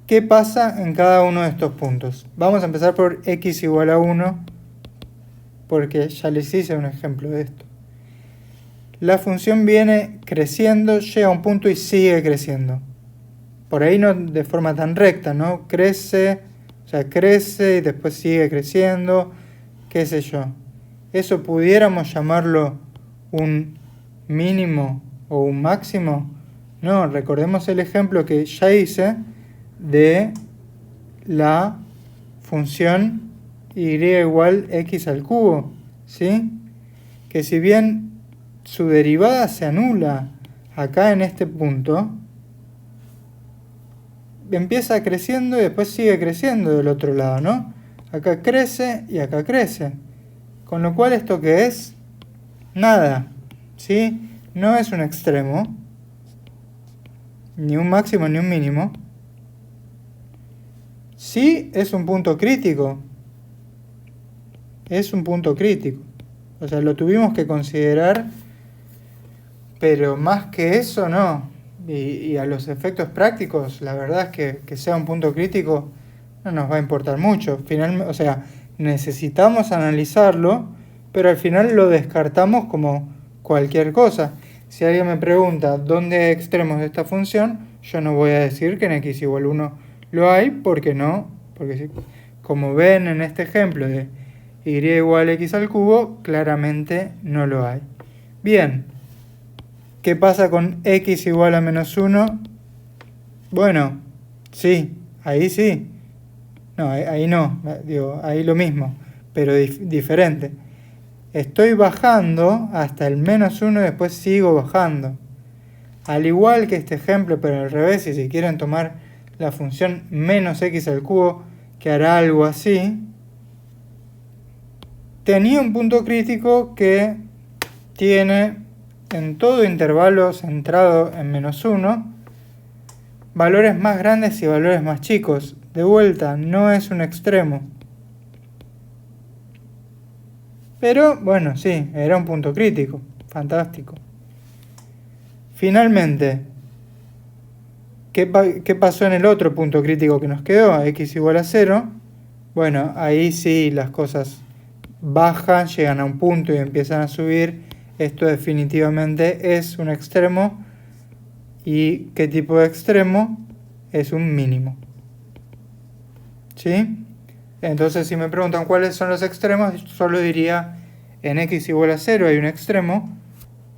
¿qué pasa en cada uno de estos puntos? Vamos a empezar por x igual a 1, porque ya les hice un ejemplo de esto. La función viene creciendo, llega a un punto y sigue creciendo. Por ahí no de forma tan recta, ¿no? Crece y después sigue creciendo, qué sé yo. ¿Eso pudiéramos llamarlo un mínimo o un máximo? No, recordemos el ejemplo que ya hice de la función y igual x al cubo, ¿sí? Que si bien su derivada se anula acá en este punto, empieza creciendo y después sigue creciendo del otro lado, ¿no? Acá crece y acá crece. Con lo cual, ¿esto qué es? Nada, ¿sí? No es un extremo, ni un máximo ni un mínimo. Sí es un punto crítico. Es un punto crítico. O sea, lo tuvimos que considerar, pero más que eso no. Y a los efectos prácticos, la verdad es que sea un punto crítico no nos va a importar mucho. Finalmente, o sea, necesitamos analizarlo, pero al final lo descartamos como cualquier cosa. Si alguien me pregunta dónde hay extremos de esta función, yo no voy a decir que en x igual 1 lo hay, porque no, porque como ven en este ejemplo de y igual x al cubo, claramente no lo hay. Bien, ¿qué pasa con x igual a menos 1? Bueno, sí, ahí sí. No, ahí no, digo, ahí lo mismo, pero diferente. Estoy bajando hasta el menos 1 y después sigo bajando. Al igual que este ejemplo, pero al revés, y si quieren tomar la función menos x al cubo, que hará algo así, tenía un punto crítico que tiene en todo intervalo centrado en menos 1 valores más grandes y valores más chicos. De vuelta, no es un extremo. Pero bueno, sí, era un punto crítico. Fantástico. Finalmente, ¿qué pasó en el otro punto crítico que nos quedó? X igual a 0. Bueno, ahí sí las cosas bajan, llegan a un punto y empiezan a subir. Esto definitivamente es un extremo. ¿Y qué tipo de extremo? Es un mínimo. ¿Sí? Entonces, si me preguntan cuáles son los extremos, solo diría en x igual a 0 hay un extremo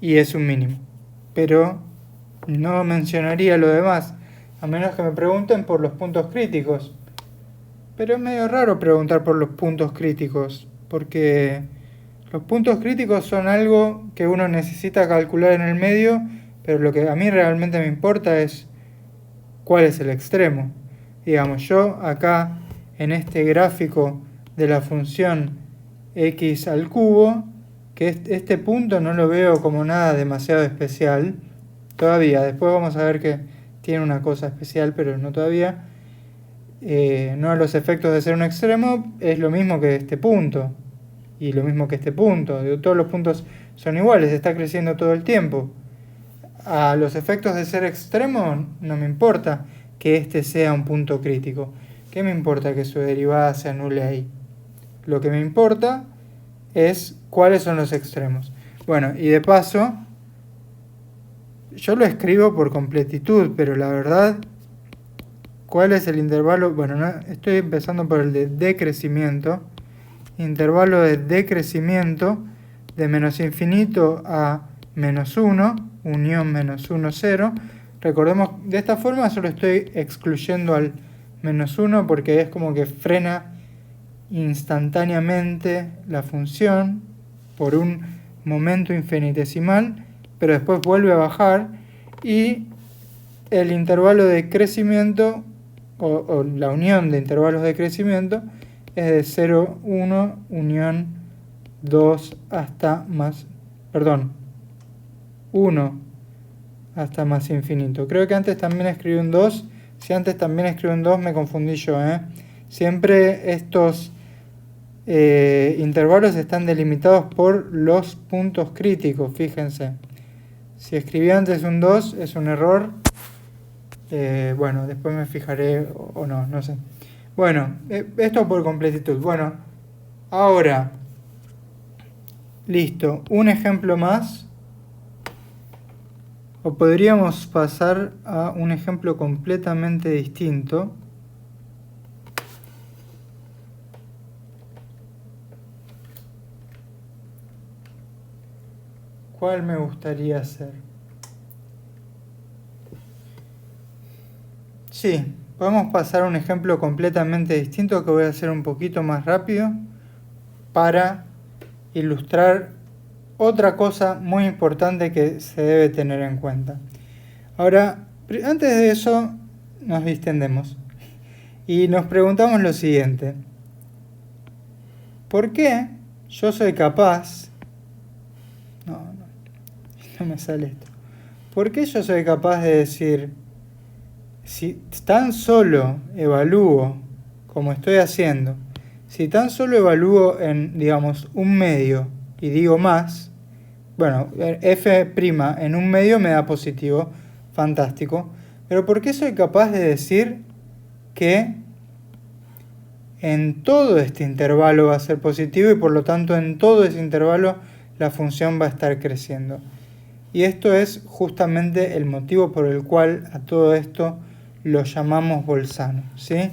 y es un mínimo. Pero no mencionaría lo demás, a menos que me pregunten por los puntos críticos. Pero es medio raro preguntar por los puntos críticos, porque los puntos críticos son algo que uno necesita calcular en el medio, pero lo que a mí realmente me importa es cuál es el extremo. Digamos, yo acá en este gráfico de la función x al cubo, que este punto no lo veo como nada demasiado especial, todavía, después vamos a ver que tiene una cosa especial, pero no todavía. No a los efectos de ser un extremo, es lo mismo que este punto, y lo mismo que este punto, todos los puntos son iguales, está creciendo todo el tiempo. A los efectos de ser extremo no me importa que este sea un punto crítico. ¿Qué me importa que su derivada se anule ahí? Lo que me importa es cuáles son los extremos. Bueno, y de paso, yo lo escribo por completitud, pero la verdad, ¿cuál es el intervalo? Bueno, no, estoy empezando por el de decrecimiento. Intervalo de decrecimiento de menos infinito a menos 1, unión menos 1, 0. Recordemos, de esta forma solo estoy excluyendo al menos 1 porque es como que frena instantáneamente la función por un momento infinitesimal, pero después vuelve a bajar y el intervalo de crecimiento o la unión de intervalos de crecimiento es de 0, 1, unión 2 hasta más, 1 hasta más infinito. Creo que antes también escribí un 2. Si antes también escribí un 2 me confundí yo. Siempre estos intervalos están delimitados por los puntos críticos, fíjense. Si escribí antes un 2 es un error. Bueno, después me fijaré o no, no sé. Bueno, esto por completitud. Bueno, ahora, listo, un ejemplo más. O podríamos pasar a un ejemplo completamente distinto. ¿Cuál me gustaría hacer? Sí, podemos pasar a un ejemplo completamente distinto que voy a hacer un poquito más rápido para ilustrar otra cosa muy importante que se debe tener en cuenta. Ahora, antes de eso, nos distendemos y nos preguntamos lo siguiente. ¿Por qué yo soy capaz... No me sale esto. ¿Por qué yo soy capaz de decir, si tan solo evalúo, como estoy haciendo, si tan solo evalúo en, digamos, un medio y digo más, bueno, f' en un medio me da positivo, fantástico, pero ¿por qué soy capaz de decir que en todo este intervalo va a ser positivo y por lo tanto en todo ese intervalo la función va a estar creciendo? Y esto es justamente el motivo por el cual a todo esto lo llamamos bolzano, ¿sí?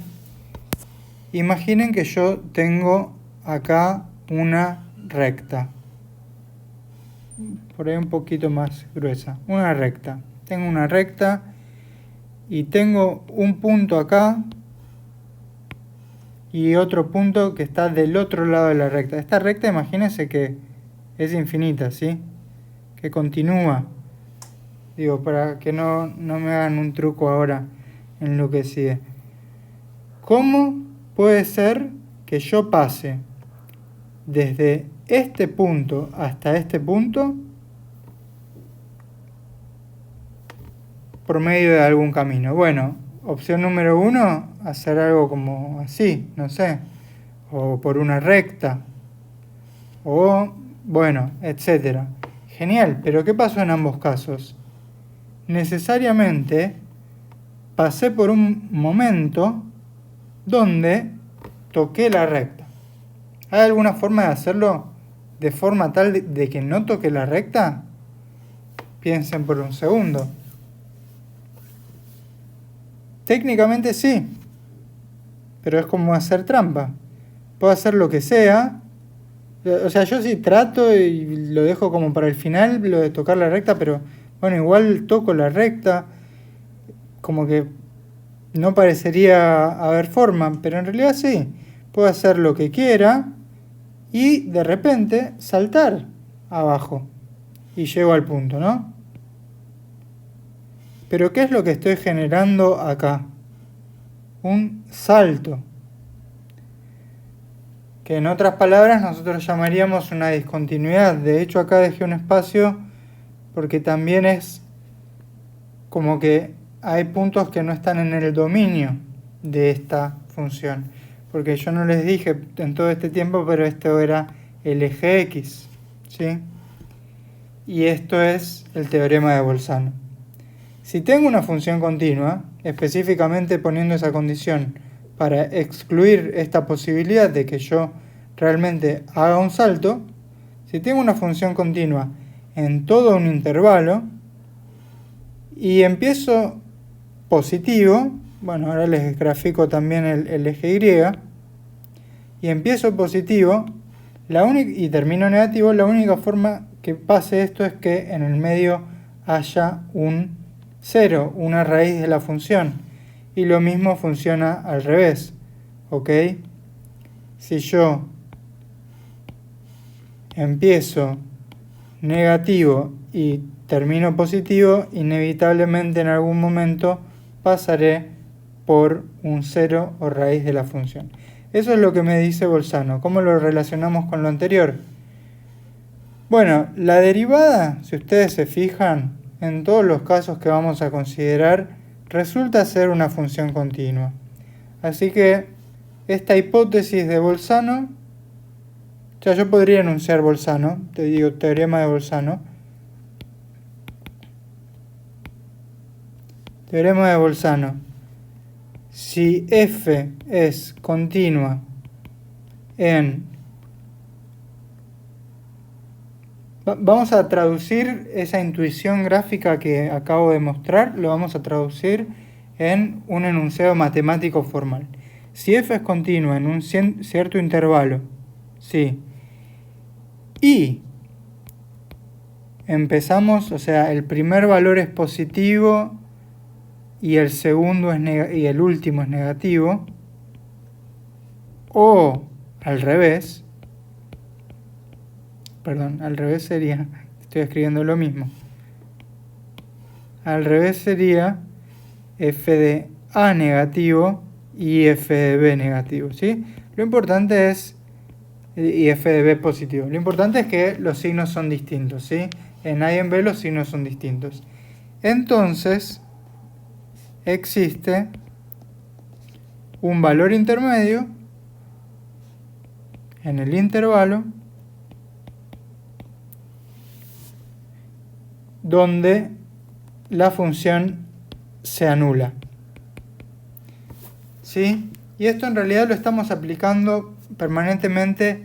Imaginen que yo tengo acá una recta, por ahí un poquito más gruesa, una recta. Tengo una recta y tengo un punto acá y otro punto que está del otro lado de la recta. Esta recta, imagínense que es infinita, ¿sí? Que continúa. Digo, para que no me hagan un truco ahora en lo que sigue. ¿Cómo puede ser que yo pase desde este punto hasta este punto por medio de algún camino? Bueno, opción número 1, hacer algo como así, no sé, o por una recta, o bueno, etcétera. Genial, pero ¿qué pasó en ambos casos? Necesariamente pasé por un momento donde toqué la recta. ¿Hay alguna forma de hacerlo de forma tal de que no toque la recta? Piensen por un segundo. Técnicamente sí, pero es como hacer trampa. Puedo hacer lo que sea. O sea, yo sí trato y lo dejo como para el final, lo de tocar la recta, pero bueno, igual toco la recta, como que no parecería haber forma, pero en realidad sí. Puedo hacer lo que quiera y de repente saltar abajo y llego al punto, ¿no? Pero ¿qué es lo que estoy generando acá? Un salto, que en otras palabras nosotros llamaríamos una discontinuidad. De hecho, acá dejé un espacio porque también es como que hay puntos que no están en el dominio de esta función. Porque yo no les dije en todo este tiempo, pero esto era el eje X, ¿sí? Y esto es el teorema de Bolzano. Si tengo una función continua, específicamente poniendo esa condición para excluir esta posibilidad de que yo realmente haga un salto, si tengo una función continua en todo un intervalo y empiezo positivo, bueno, ahora les grafico también el eje Y, y empiezo positivo, Y termino negativo, la única forma que pase esto es que en el medio haya un 0, una raíz de la función. Y lo mismo funciona al revés. ¿Ok? Si yo empiezo negativo y termino positivo, inevitablemente en algún momento pasaré por un 0 o raíz de la función. Eso es lo que me dice Bolzano. ¿Cómo lo relacionamos con lo anterior? Bueno, la derivada, si ustedes se fijan, en todos los casos que vamos a considerar, resulta ser una función continua. Así que esta hipótesis de Bolzano, o sea, yo podría enunciar Bolzano, te digo teorema de Bolzano. Teorema de Bolzano. Si f es continua vamos a traducir esa intuición gráfica que acabo de mostrar, lo vamos a traducir en un enunciado matemático formal. Si f es continua en un cierto intervalo, sí, y empezamos, o sea, el primer valor es positivo y el segundo y el último es negativo, o al revés, sería, estoy escribiendo lo mismo, al revés sería f de a negativo y f de b negativo, ¿sí? Lo importante es, y f de b positivo, lo importante es que los signos son distintos, ¿sí? En a y en b los signos son distintos. Entonces, existe un valor intermedio en el intervalo donde la función se anula. ¿Sí? Y esto en realidad lo estamos aplicando permanentemente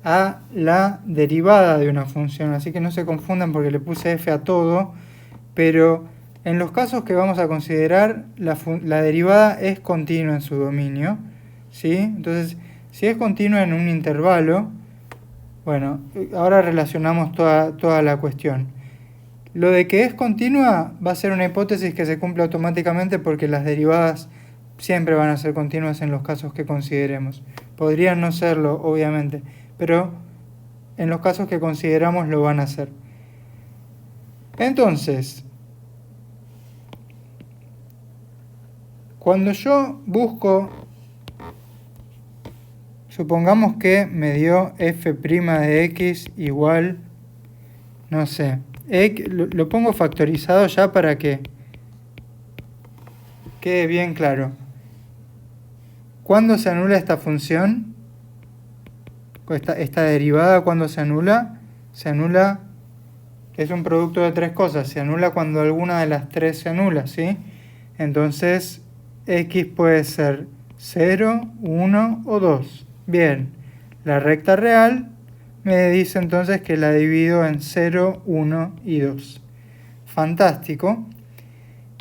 a la derivada de una función, así que no se confundan porque le puse f a todo, pero en los casos que vamos a considerar, la derivada es continua en su dominio, ¿sí? Entonces, si es continua en un intervalo, bueno, ahora relacionamos toda la cuestión. Lo de que es continua va a ser una hipótesis que se cumple automáticamente porque las derivadas siempre van a ser continuas en los casos que consideremos. Podrían no serlo, obviamente, pero en los casos que consideramos lo van a ser. Entonces, cuando yo busco, supongamos que me dio f' de x igual, no sé, lo pongo factorizado ya para que quede bien claro. ¿Cuándo se anula esta función? Esta derivada, ¿cuándo se anula? Se anula, es un producto de tres cosas, se anula cuando alguna de las tres se anula, ¿sí? Entonces, x puede ser 0, 1 o 2. Bien, la recta real me dice entonces que la divido en 0, 1 y 2. Fantástico.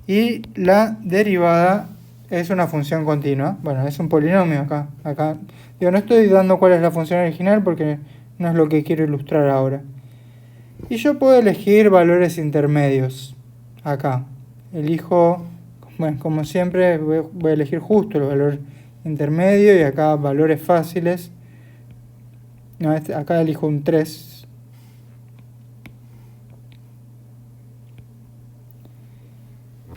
Y la derivada es una función continua. Bueno, es un polinomio acá. Yo no estoy dando cuál es la función original porque no es lo que quiero ilustrar ahora. Y yo puedo elegir valores intermedios acá. Elijo, bueno, como siempre, voy a elegir justo el valor intermedio y acá valores fáciles. No, acá elijo un 3.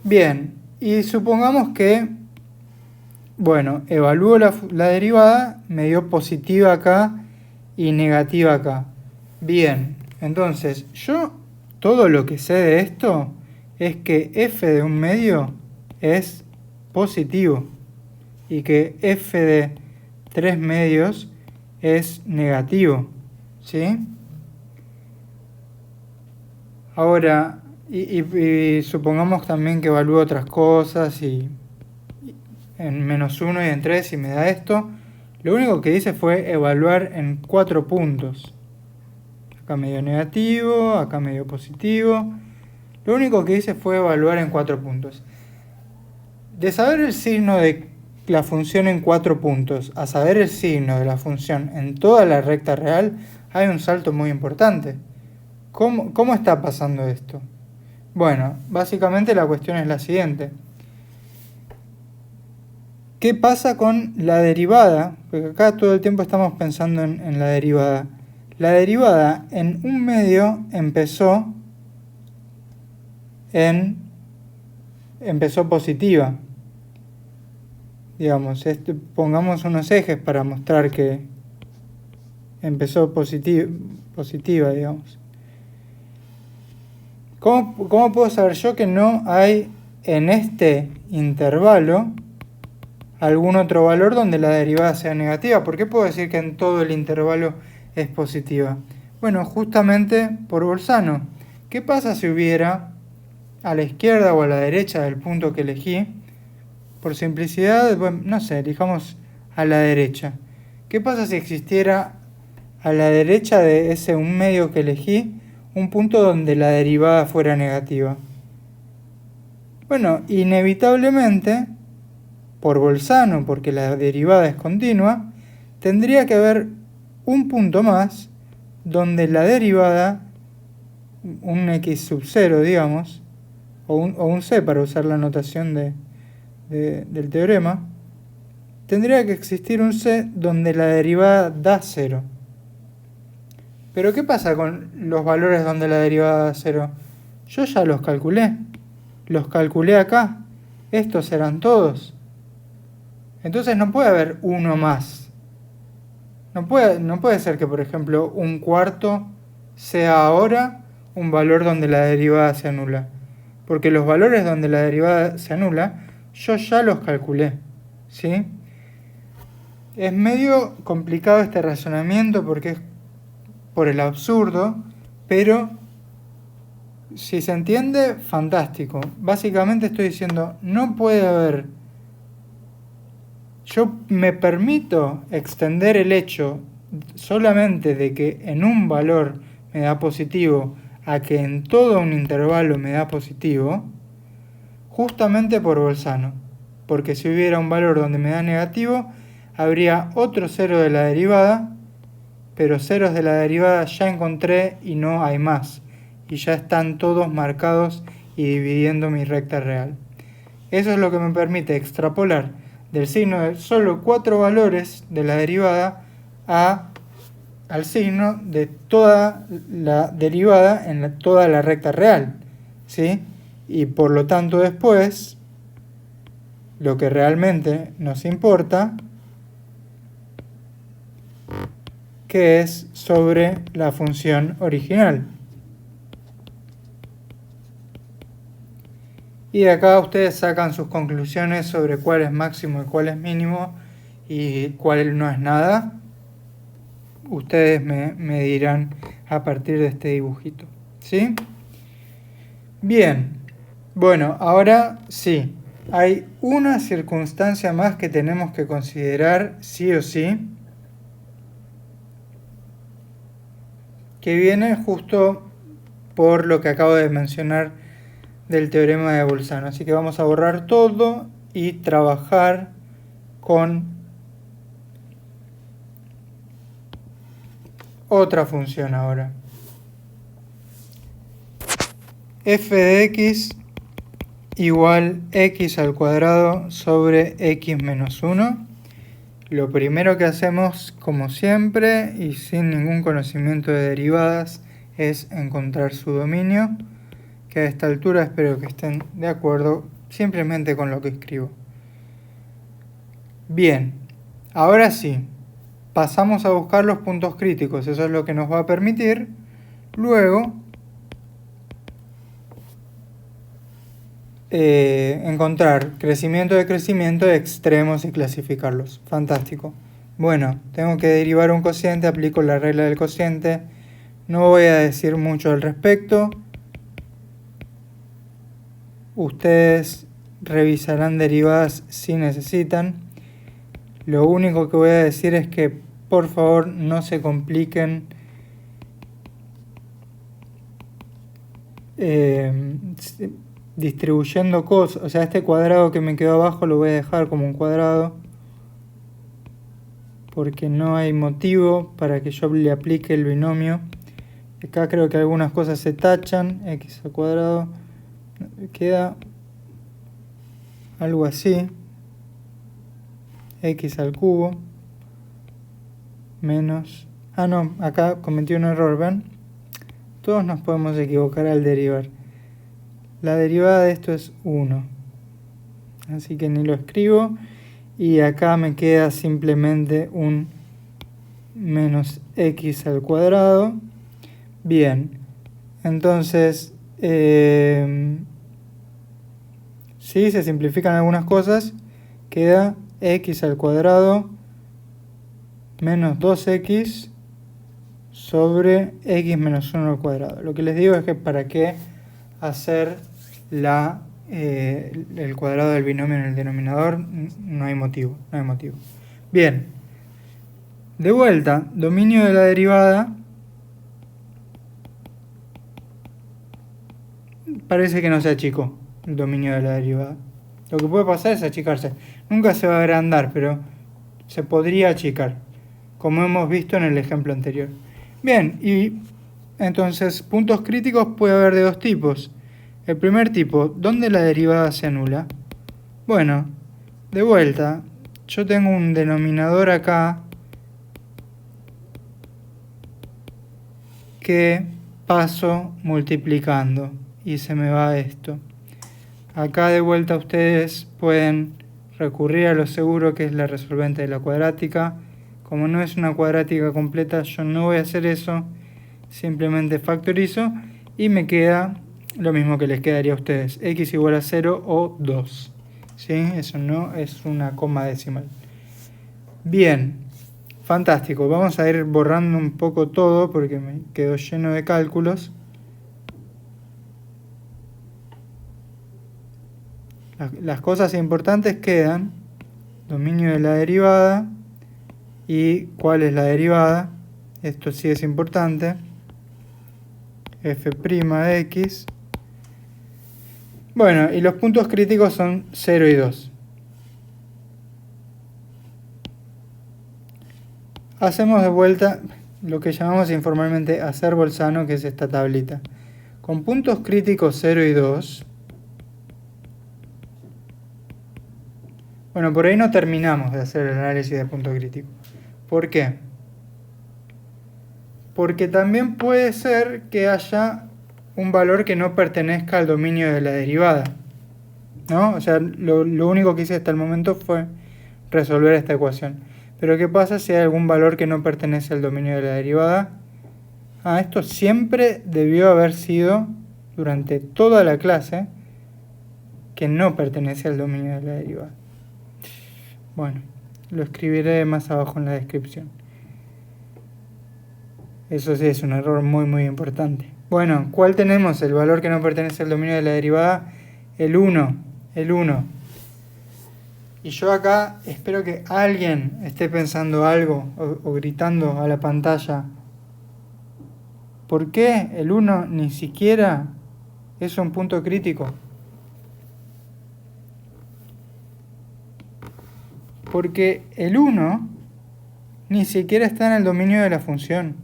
Bien, y supongamos que, bueno, evalúo la derivada, me dio positiva acá y negativa acá. Bien, entonces yo todo lo que sé de esto es que f de un medio es positivo y que f de 3 medios es negativo, ¿sí? Ahora, y supongamos también que evalúo otras cosas y en -1 y en 3 y me da esto. Lo único que hice fue evaluar en 4 puntos. Acá me dio negativo, acá me dio positivo. Lo único que hice fue evaluar en 4 puntos. De saber el signo de la función en 4 puntos a saber el signo de la función en toda la recta real, hay un salto muy importante. ¿Cómo está pasando esto? Bueno, básicamente la cuestión es la siguiente. ¿Qué pasa con la derivada? Porque acá todo el tiempo estamos pensando en la derivada. La derivada en un medio empezó positiva. Digamos, pongamos unos ejes para mostrar que empezó positiva, digamos. ¿Cómo puedo saber yo que no hay en este intervalo algún otro valor donde la derivada sea negativa? ¿Por qué puedo decir que en todo el intervalo es positiva? Bueno, justamente por Bolzano. ¿Qué pasa si hubiera a la izquierda o a la derecha del punto que elegí? Por simplicidad, bueno, no sé, elijamos a la derecha. ¿Qué pasa si existiera a la derecha de ese un medio que elegí un punto donde la derivada fuera negativa? Bueno, inevitablemente, por Bolzano, porque la derivada es continua, tendría que haber un punto más donde la derivada, un x sub 0, digamos, o un c para usar la notación del teorema, tendría que existir un c donde la derivada da 0. Pero ¿qué pasa con los valores donde la derivada da 0? Yo ya los calculé acá, estos serán todos. Entonces no puede haber uno más. No puede ser que, por ejemplo, un cuarto sea ahora un valor donde la derivada se anula. Porque los valores donde la derivada se anula, yo ya los calculé. ¿Sí? Es medio complicado este razonamiento porque es por el absurdo, pero si se entiende, fantástico. Básicamente estoy diciendo, no puede haber... Yo me permito extender el hecho solamente de que en un valor me da positivo a que en todo un intervalo me da positivo, justamente por Bolzano. Porque si hubiera un valor donde me da negativo, habría otro cero de la derivada, pero ceros de la derivada ya encontré y no hay más. Y ya están todos marcados y dividiendo mi recta real. Eso es lo que me permite extrapolar del signo de solo 4 valores de la derivada al signo de toda la derivada en toda la recta real. ¿Sí? Y por lo tanto después, lo que realmente nos importa, que es sobre la función original. Y de acá ustedes sacan sus conclusiones sobre cuál es máximo y cuál es mínimo y cuál no es nada. Ustedes me dirán a partir de este dibujito. ¿Sí? Bien. Bueno, ahora sí. Hay una circunstancia más que tenemos que considerar sí o sí, que viene justo por lo que acabo de mencionar del teorema de Bolzano. Así que vamos a borrar todo y trabajar con otra función ahora. F de x igual x al cuadrado sobre x menos 1. Lo primero que hacemos, como siempre, y sin ningún conocimiento de derivadas, es encontrar su dominio, que a esta altura espero que estén de acuerdo simplemente con lo que escribo. Bien, ahora sí, pasamos a buscar los puntos críticos. Eso es lo que nos va a permitir luego encontrar crecimiento de extremos y clasificarlos. Fantástico. Bueno, tengo que derivar un cociente, aplico la regla del cociente. No voy a decir mucho al respecto. Ustedes revisarán derivadas si necesitan. Lo único que voy a decir es que por favor no se compliquen distribuyendo cosas. O sea, este cuadrado que me quedó abajo lo voy a dejar como un cuadrado, porque no hay motivo para que yo le aplique el binomio. Acá creo que algunas cosas se tachan, x al cuadrado, queda algo así, x al cubo, menos... Ah, no, acá cometí un error, ¿ven? Todos nos podemos equivocar al derivar. La derivada de esto es 1. Así que ni lo escribo. Y acá me queda simplemente un menos x al cuadrado. Bien. Entonces, si se simplifican algunas cosas, queda x al cuadrado menos 2x sobre x menos 1 al cuadrado. Lo que les digo es que para qué hacer el cuadrado del binomio en el denominador, no hay motivo. Bien, de vuelta, dominio de la derivada. Parece que no se achicó el dominio de la derivada. Lo que puede pasar es achicarse. Nunca se va a agrandar, pero se podría achicar, como hemos visto en el ejemplo anterior. Bien, y entonces puntos críticos puede haber de dos tipos. El primer tipo, ¿dónde la derivada se anula? Bueno, de vuelta, yo tengo un denominador acá que paso multiplicando y se me va esto. Acá de vuelta ustedes pueden recurrir a lo seguro, que es la resolvente de la cuadrática. Como no es una cuadrática completa, yo no voy a hacer eso, simplemente factorizo y me queda lo mismo que les quedaría a ustedes, x igual a 0 o 2. ¿Sí? Eso no es una coma decimal. Bien, fantástico. Vamos a ir borrando un poco todo porque me quedó lleno de cálculos. Las cosas importantes quedan: dominio de la derivada y cuál es la derivada. Esto sí es importante. F' de x. Bueno, y los puntos críticos son 0 y 2. Hacemos de vuelta lo que llamamos informalmente hacer Bolzano, que es esta tablita. Con puntos críticos 0 y 2. Bueno, por ahí no terminamos de hacer el análisis de punto crítico. ¿Por qué? Porque también puede ser que haya un valor que no pertenezca al dominio de la derivada, ¿no? O sea, lo único que hice hasta el momento fue resolver esta ecuación. Pero ¿qué pasa si hay algún valor que no pertenece al dominio de la derivada? Esto siempre debió haber sido, durante toda la clase, que no pertenece al dominio de la derivada. Bueno, lo escribiré más abajo en la descripción. Eso sí es un error muy muy importante. Bueno, ¿cuál tenemos? El valor que no pertenece al dominio de la derivada, el 1. Y yo acá espero que alguien esté pensando algo o gritando a la pantalla. ¿Por qué el 1 ni siquiera es un punto crítico? Porque el 1 ni siquiera está en el dominio de la función.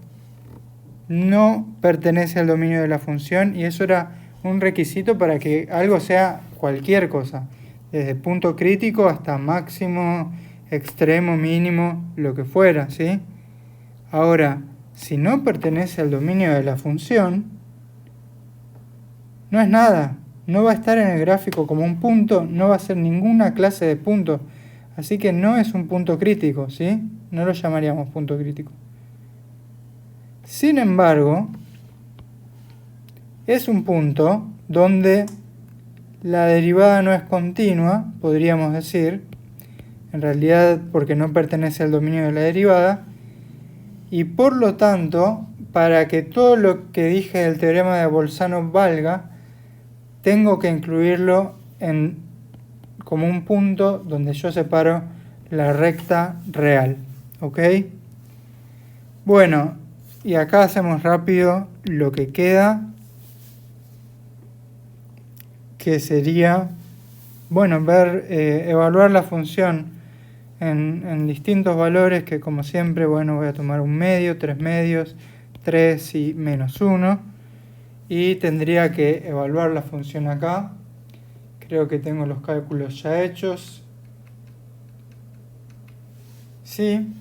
No pertenece al dominio de la función y eso era un requisito para que algo sea cualquier cosa. Desde punto crítico hasta máximo, extremo, mínimo, lo que fuera, ¿sí? Ahora, si no pertenece al dominio de la función, no es nada. No va a estar en el gráfico como un punto, no va a ser ninguna clase de punto. Así que no es un punto crítico, ¿sí? No lo llamaríamos punto crítico. Sin embargo, es un punto donde la derivada no es continua, podríamos decir, en realidad porque no pertenece al dominio de la derivada, y por lo tanto, para que todo lo que dije del teorema de Bolzano valga, tengo que incluirlo como un punto donde yo separo la recta real, ¿ok? Bueno, y acá hacemos rápido lo que queda. que sería, bueno, evaluar la función en distintos valores, que como siempre, bueno, voy a tomar un medio, 3 medios, 3 y menos 1, y tendría que evaluar la función acá. Creo que tengo los cálculos ya hechos. Sí.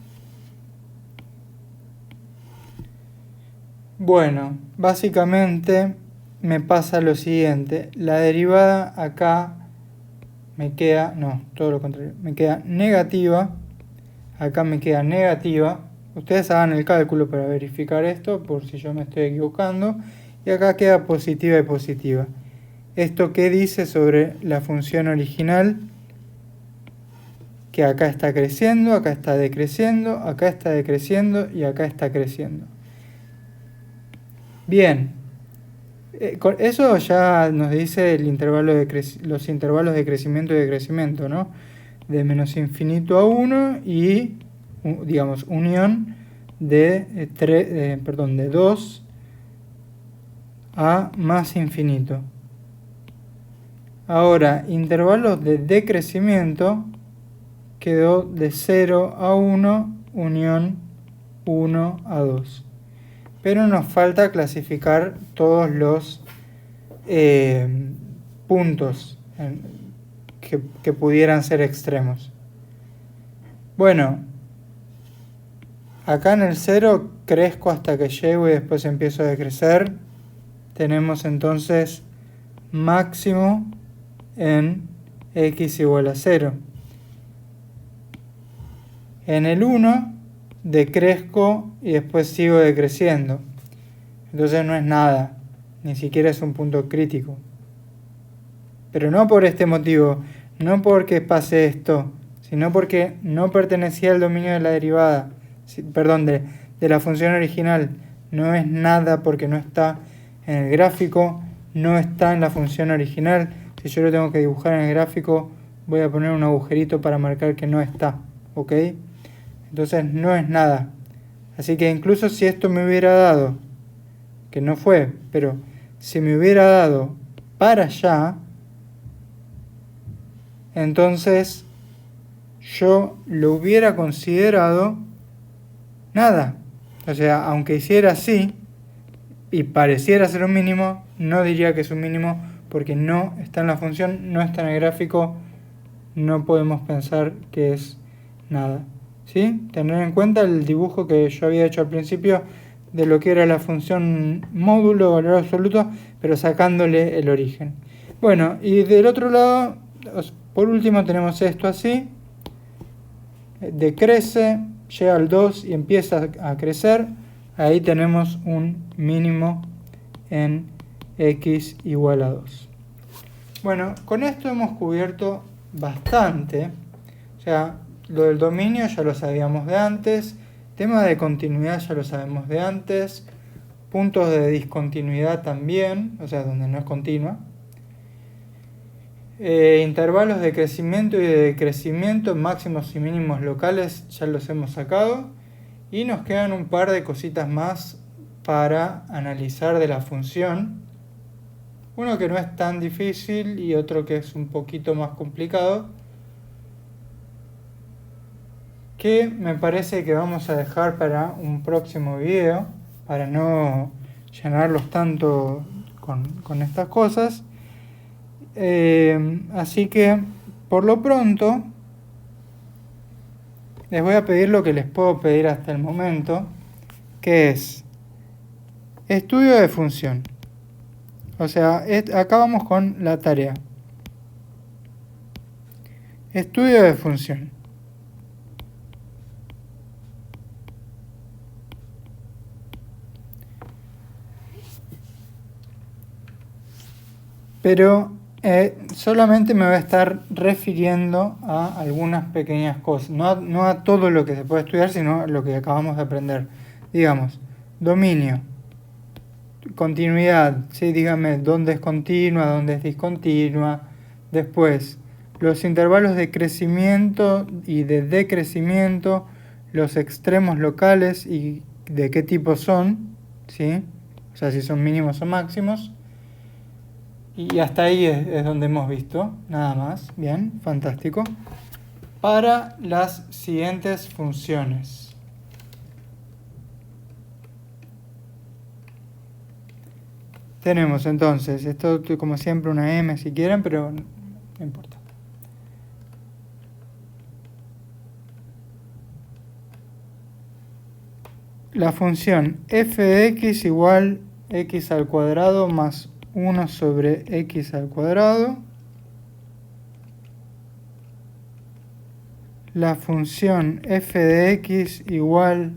Bueno, básicamente me pasa lo siguiente. La derivada acá me queda, no, todo lo contrario, me queda negativa. Acá me queda negativa. Ustedes hagan el cálculo para verificar esto, por si yo me estoy equivocando. Y acá queda positiva y positiva. ¿Esto qué dice sobre la función original? Que acá está creciendo, acá está decreciendo, acá está decreciendo y acá está creciendo. Bien, eso ya nos dice el intervalo los intervalos de crecimiento y decrecimiento, ¿no? De menos infinito a 1 y, digamos, unión de 2 a más infinito. Ahora, intervalos de decrecimiento quedó de 0 a 1, unión 1 a 2. Pero nos falta clasificar todos los puntos que pudieran ser extremos. Bueno, acá en el 0 crezco hasta que llego y después empiezo a decrecer. Tenemos entonces máximo en x igual a 0. En el 1 decrezco y después sigo decreciendo. Entonces no es nada, ni siquiera es un punto crítico. Pero no por este motivo, no porque pase esto, sino porque no pertenecía al dominio de la derivada, perdón, de la función original. No es nada porque no está en el gráfico, no está en la función original. Si yo lo tengo que dibujar en el gráfico, voy a poner un agujerito para marcar que no está, ¿ok? Entonces no es nada. Así que incluso si esto me hubiera dado, que no fue, pero si me hubiera dado para allá, entonces yo lo hubiera considerado nada. O sea, aunque hiciera así y pareciera ser un mínimo, no diría que es un mínimo porque no está en la función, no está en el gráfico, no podemos pensar que es nada. ¿Sí? Tener en cuenta el dibujo que yo había hecho al principio de lo que era la función módulo, valor absoluto, pero sacándole el origen. Bueno, y del otro lado, por último tenemos esto así, decrece, llega al 2 y empieza a crecer, ahí tenemos un mínimo en x igual a 2. Bueno, con esto hemos cubierto bastante, o sea, lo del dominio ya lo sabíamos de antes, tema de continuidad ya lo sabemos de antes, puntos de discontinuidad también, o sea, donde no es continua, intervalos de crecimiento y de decrecimiento, máximos y mínimos locales ya los hemos sacado, y nos quedan un par de cositas más para analizar de la función, uno que no es tan difícil y otro que es un poquito más complicado, que me parece que vamos a dejar para un próximo video, para no llenarlos tanto con estas cosas. Así que, por lo pronto, les voy a pedir lo que les puedo pedir hasta el momento, que es estudio de función. O sea, acá vamos con la tarea. Estudio de función. Pero solamente me voy a estar refiriendo a algunas pequeñas cosas, no a todo lo que se puede estudiar, sino a lo que acabamos de aprender. Digamos, dominio, continuidad, ¿sí? Dígame dónde es continua, dónde es discontinua. Después, los intervalos de crecimiento y de decrecimiento, los extremos locales y de qué tipo son, ¿sí? O sea, si son mínimos o máximos. Y hasta ahí es donde hemos visto, nada más. Bien, fantástico. Para las siguientes funciones. Tenemos entonces, esto como siempre una m si quieren, pero no importa. La función f de x igual x al cuadrado más 1 sobre x al cuadrado. La función f de x igual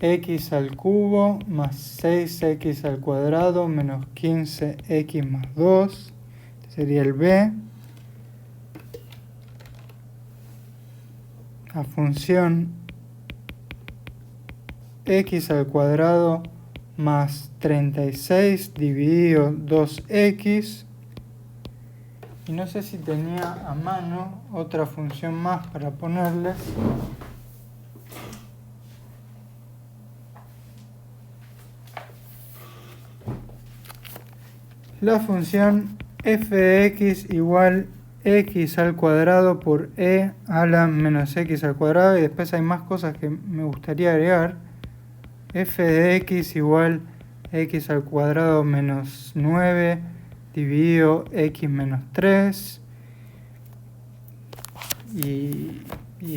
x al cubo más 6x al cuadrado menos 15x más 2. Este sería el b. La función x al cuadrado más 36 dividido 2x. Y no sé si tenía a mano otra función más para ponerles. La función f de x igual x al cuadrado por e a la menos x al cuadrado. Y después hay más cosas que me gustaría agregar. F de x igual x al cuadrado menos 9 dividido x menos 3. Y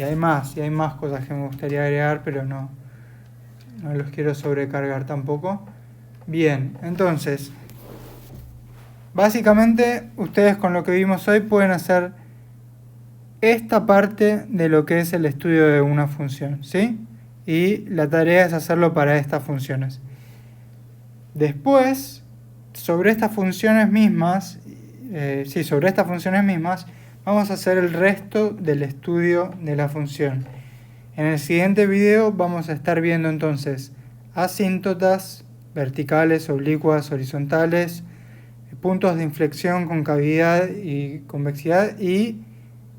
hay más cosas que me gustaría agregar, pero no los quiero sobrecargar tampoco. Bien, entonces, básicamente ustedes con lo que vimos hoy pueden hacer esta parte de lo que es el estudio de una función, ¿sí? Y la tarea es hacerlo para estas funciones. Después, sobre estas funciones mismas, vamos a hacer el resto del estudio de la función. En el siguiente video vamos a estar viendo entonces asíntotas, verticales, oblicuas, horizontales, puntos de inflexión, concavidad y convexidad e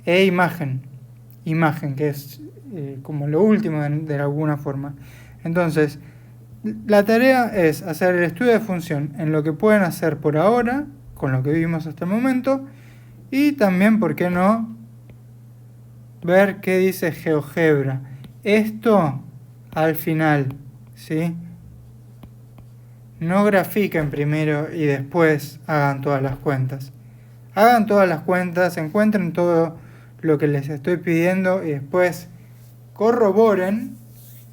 imagen, que es como lo último de alguna forma. Entonces, la tarea es hacer el estudio de función en lo que pueden hacer por ahora, con lo que vimos hasta el momento, y también, ¿por qué no?, ver qué dice GeoGebra. Esto al final, ¿sí? No grafiquen primero y después hagan todas las cuentas. Hagan todas las cuentas, encuentren todo lo que les estoy pidiendo y después corroboren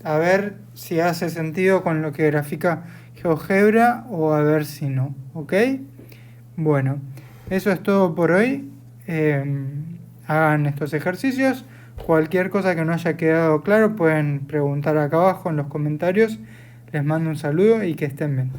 a ver si hace sentido con lo que grafica GeoGebra o a ver si no, ¿ok? Bueno, eso es todo por hoy. Hagan estos ejercicios. Cualquier cosa que no haya quedado claro pueden preguntar acá abajo en los comentarios. Les mando un saludo y que estén bien.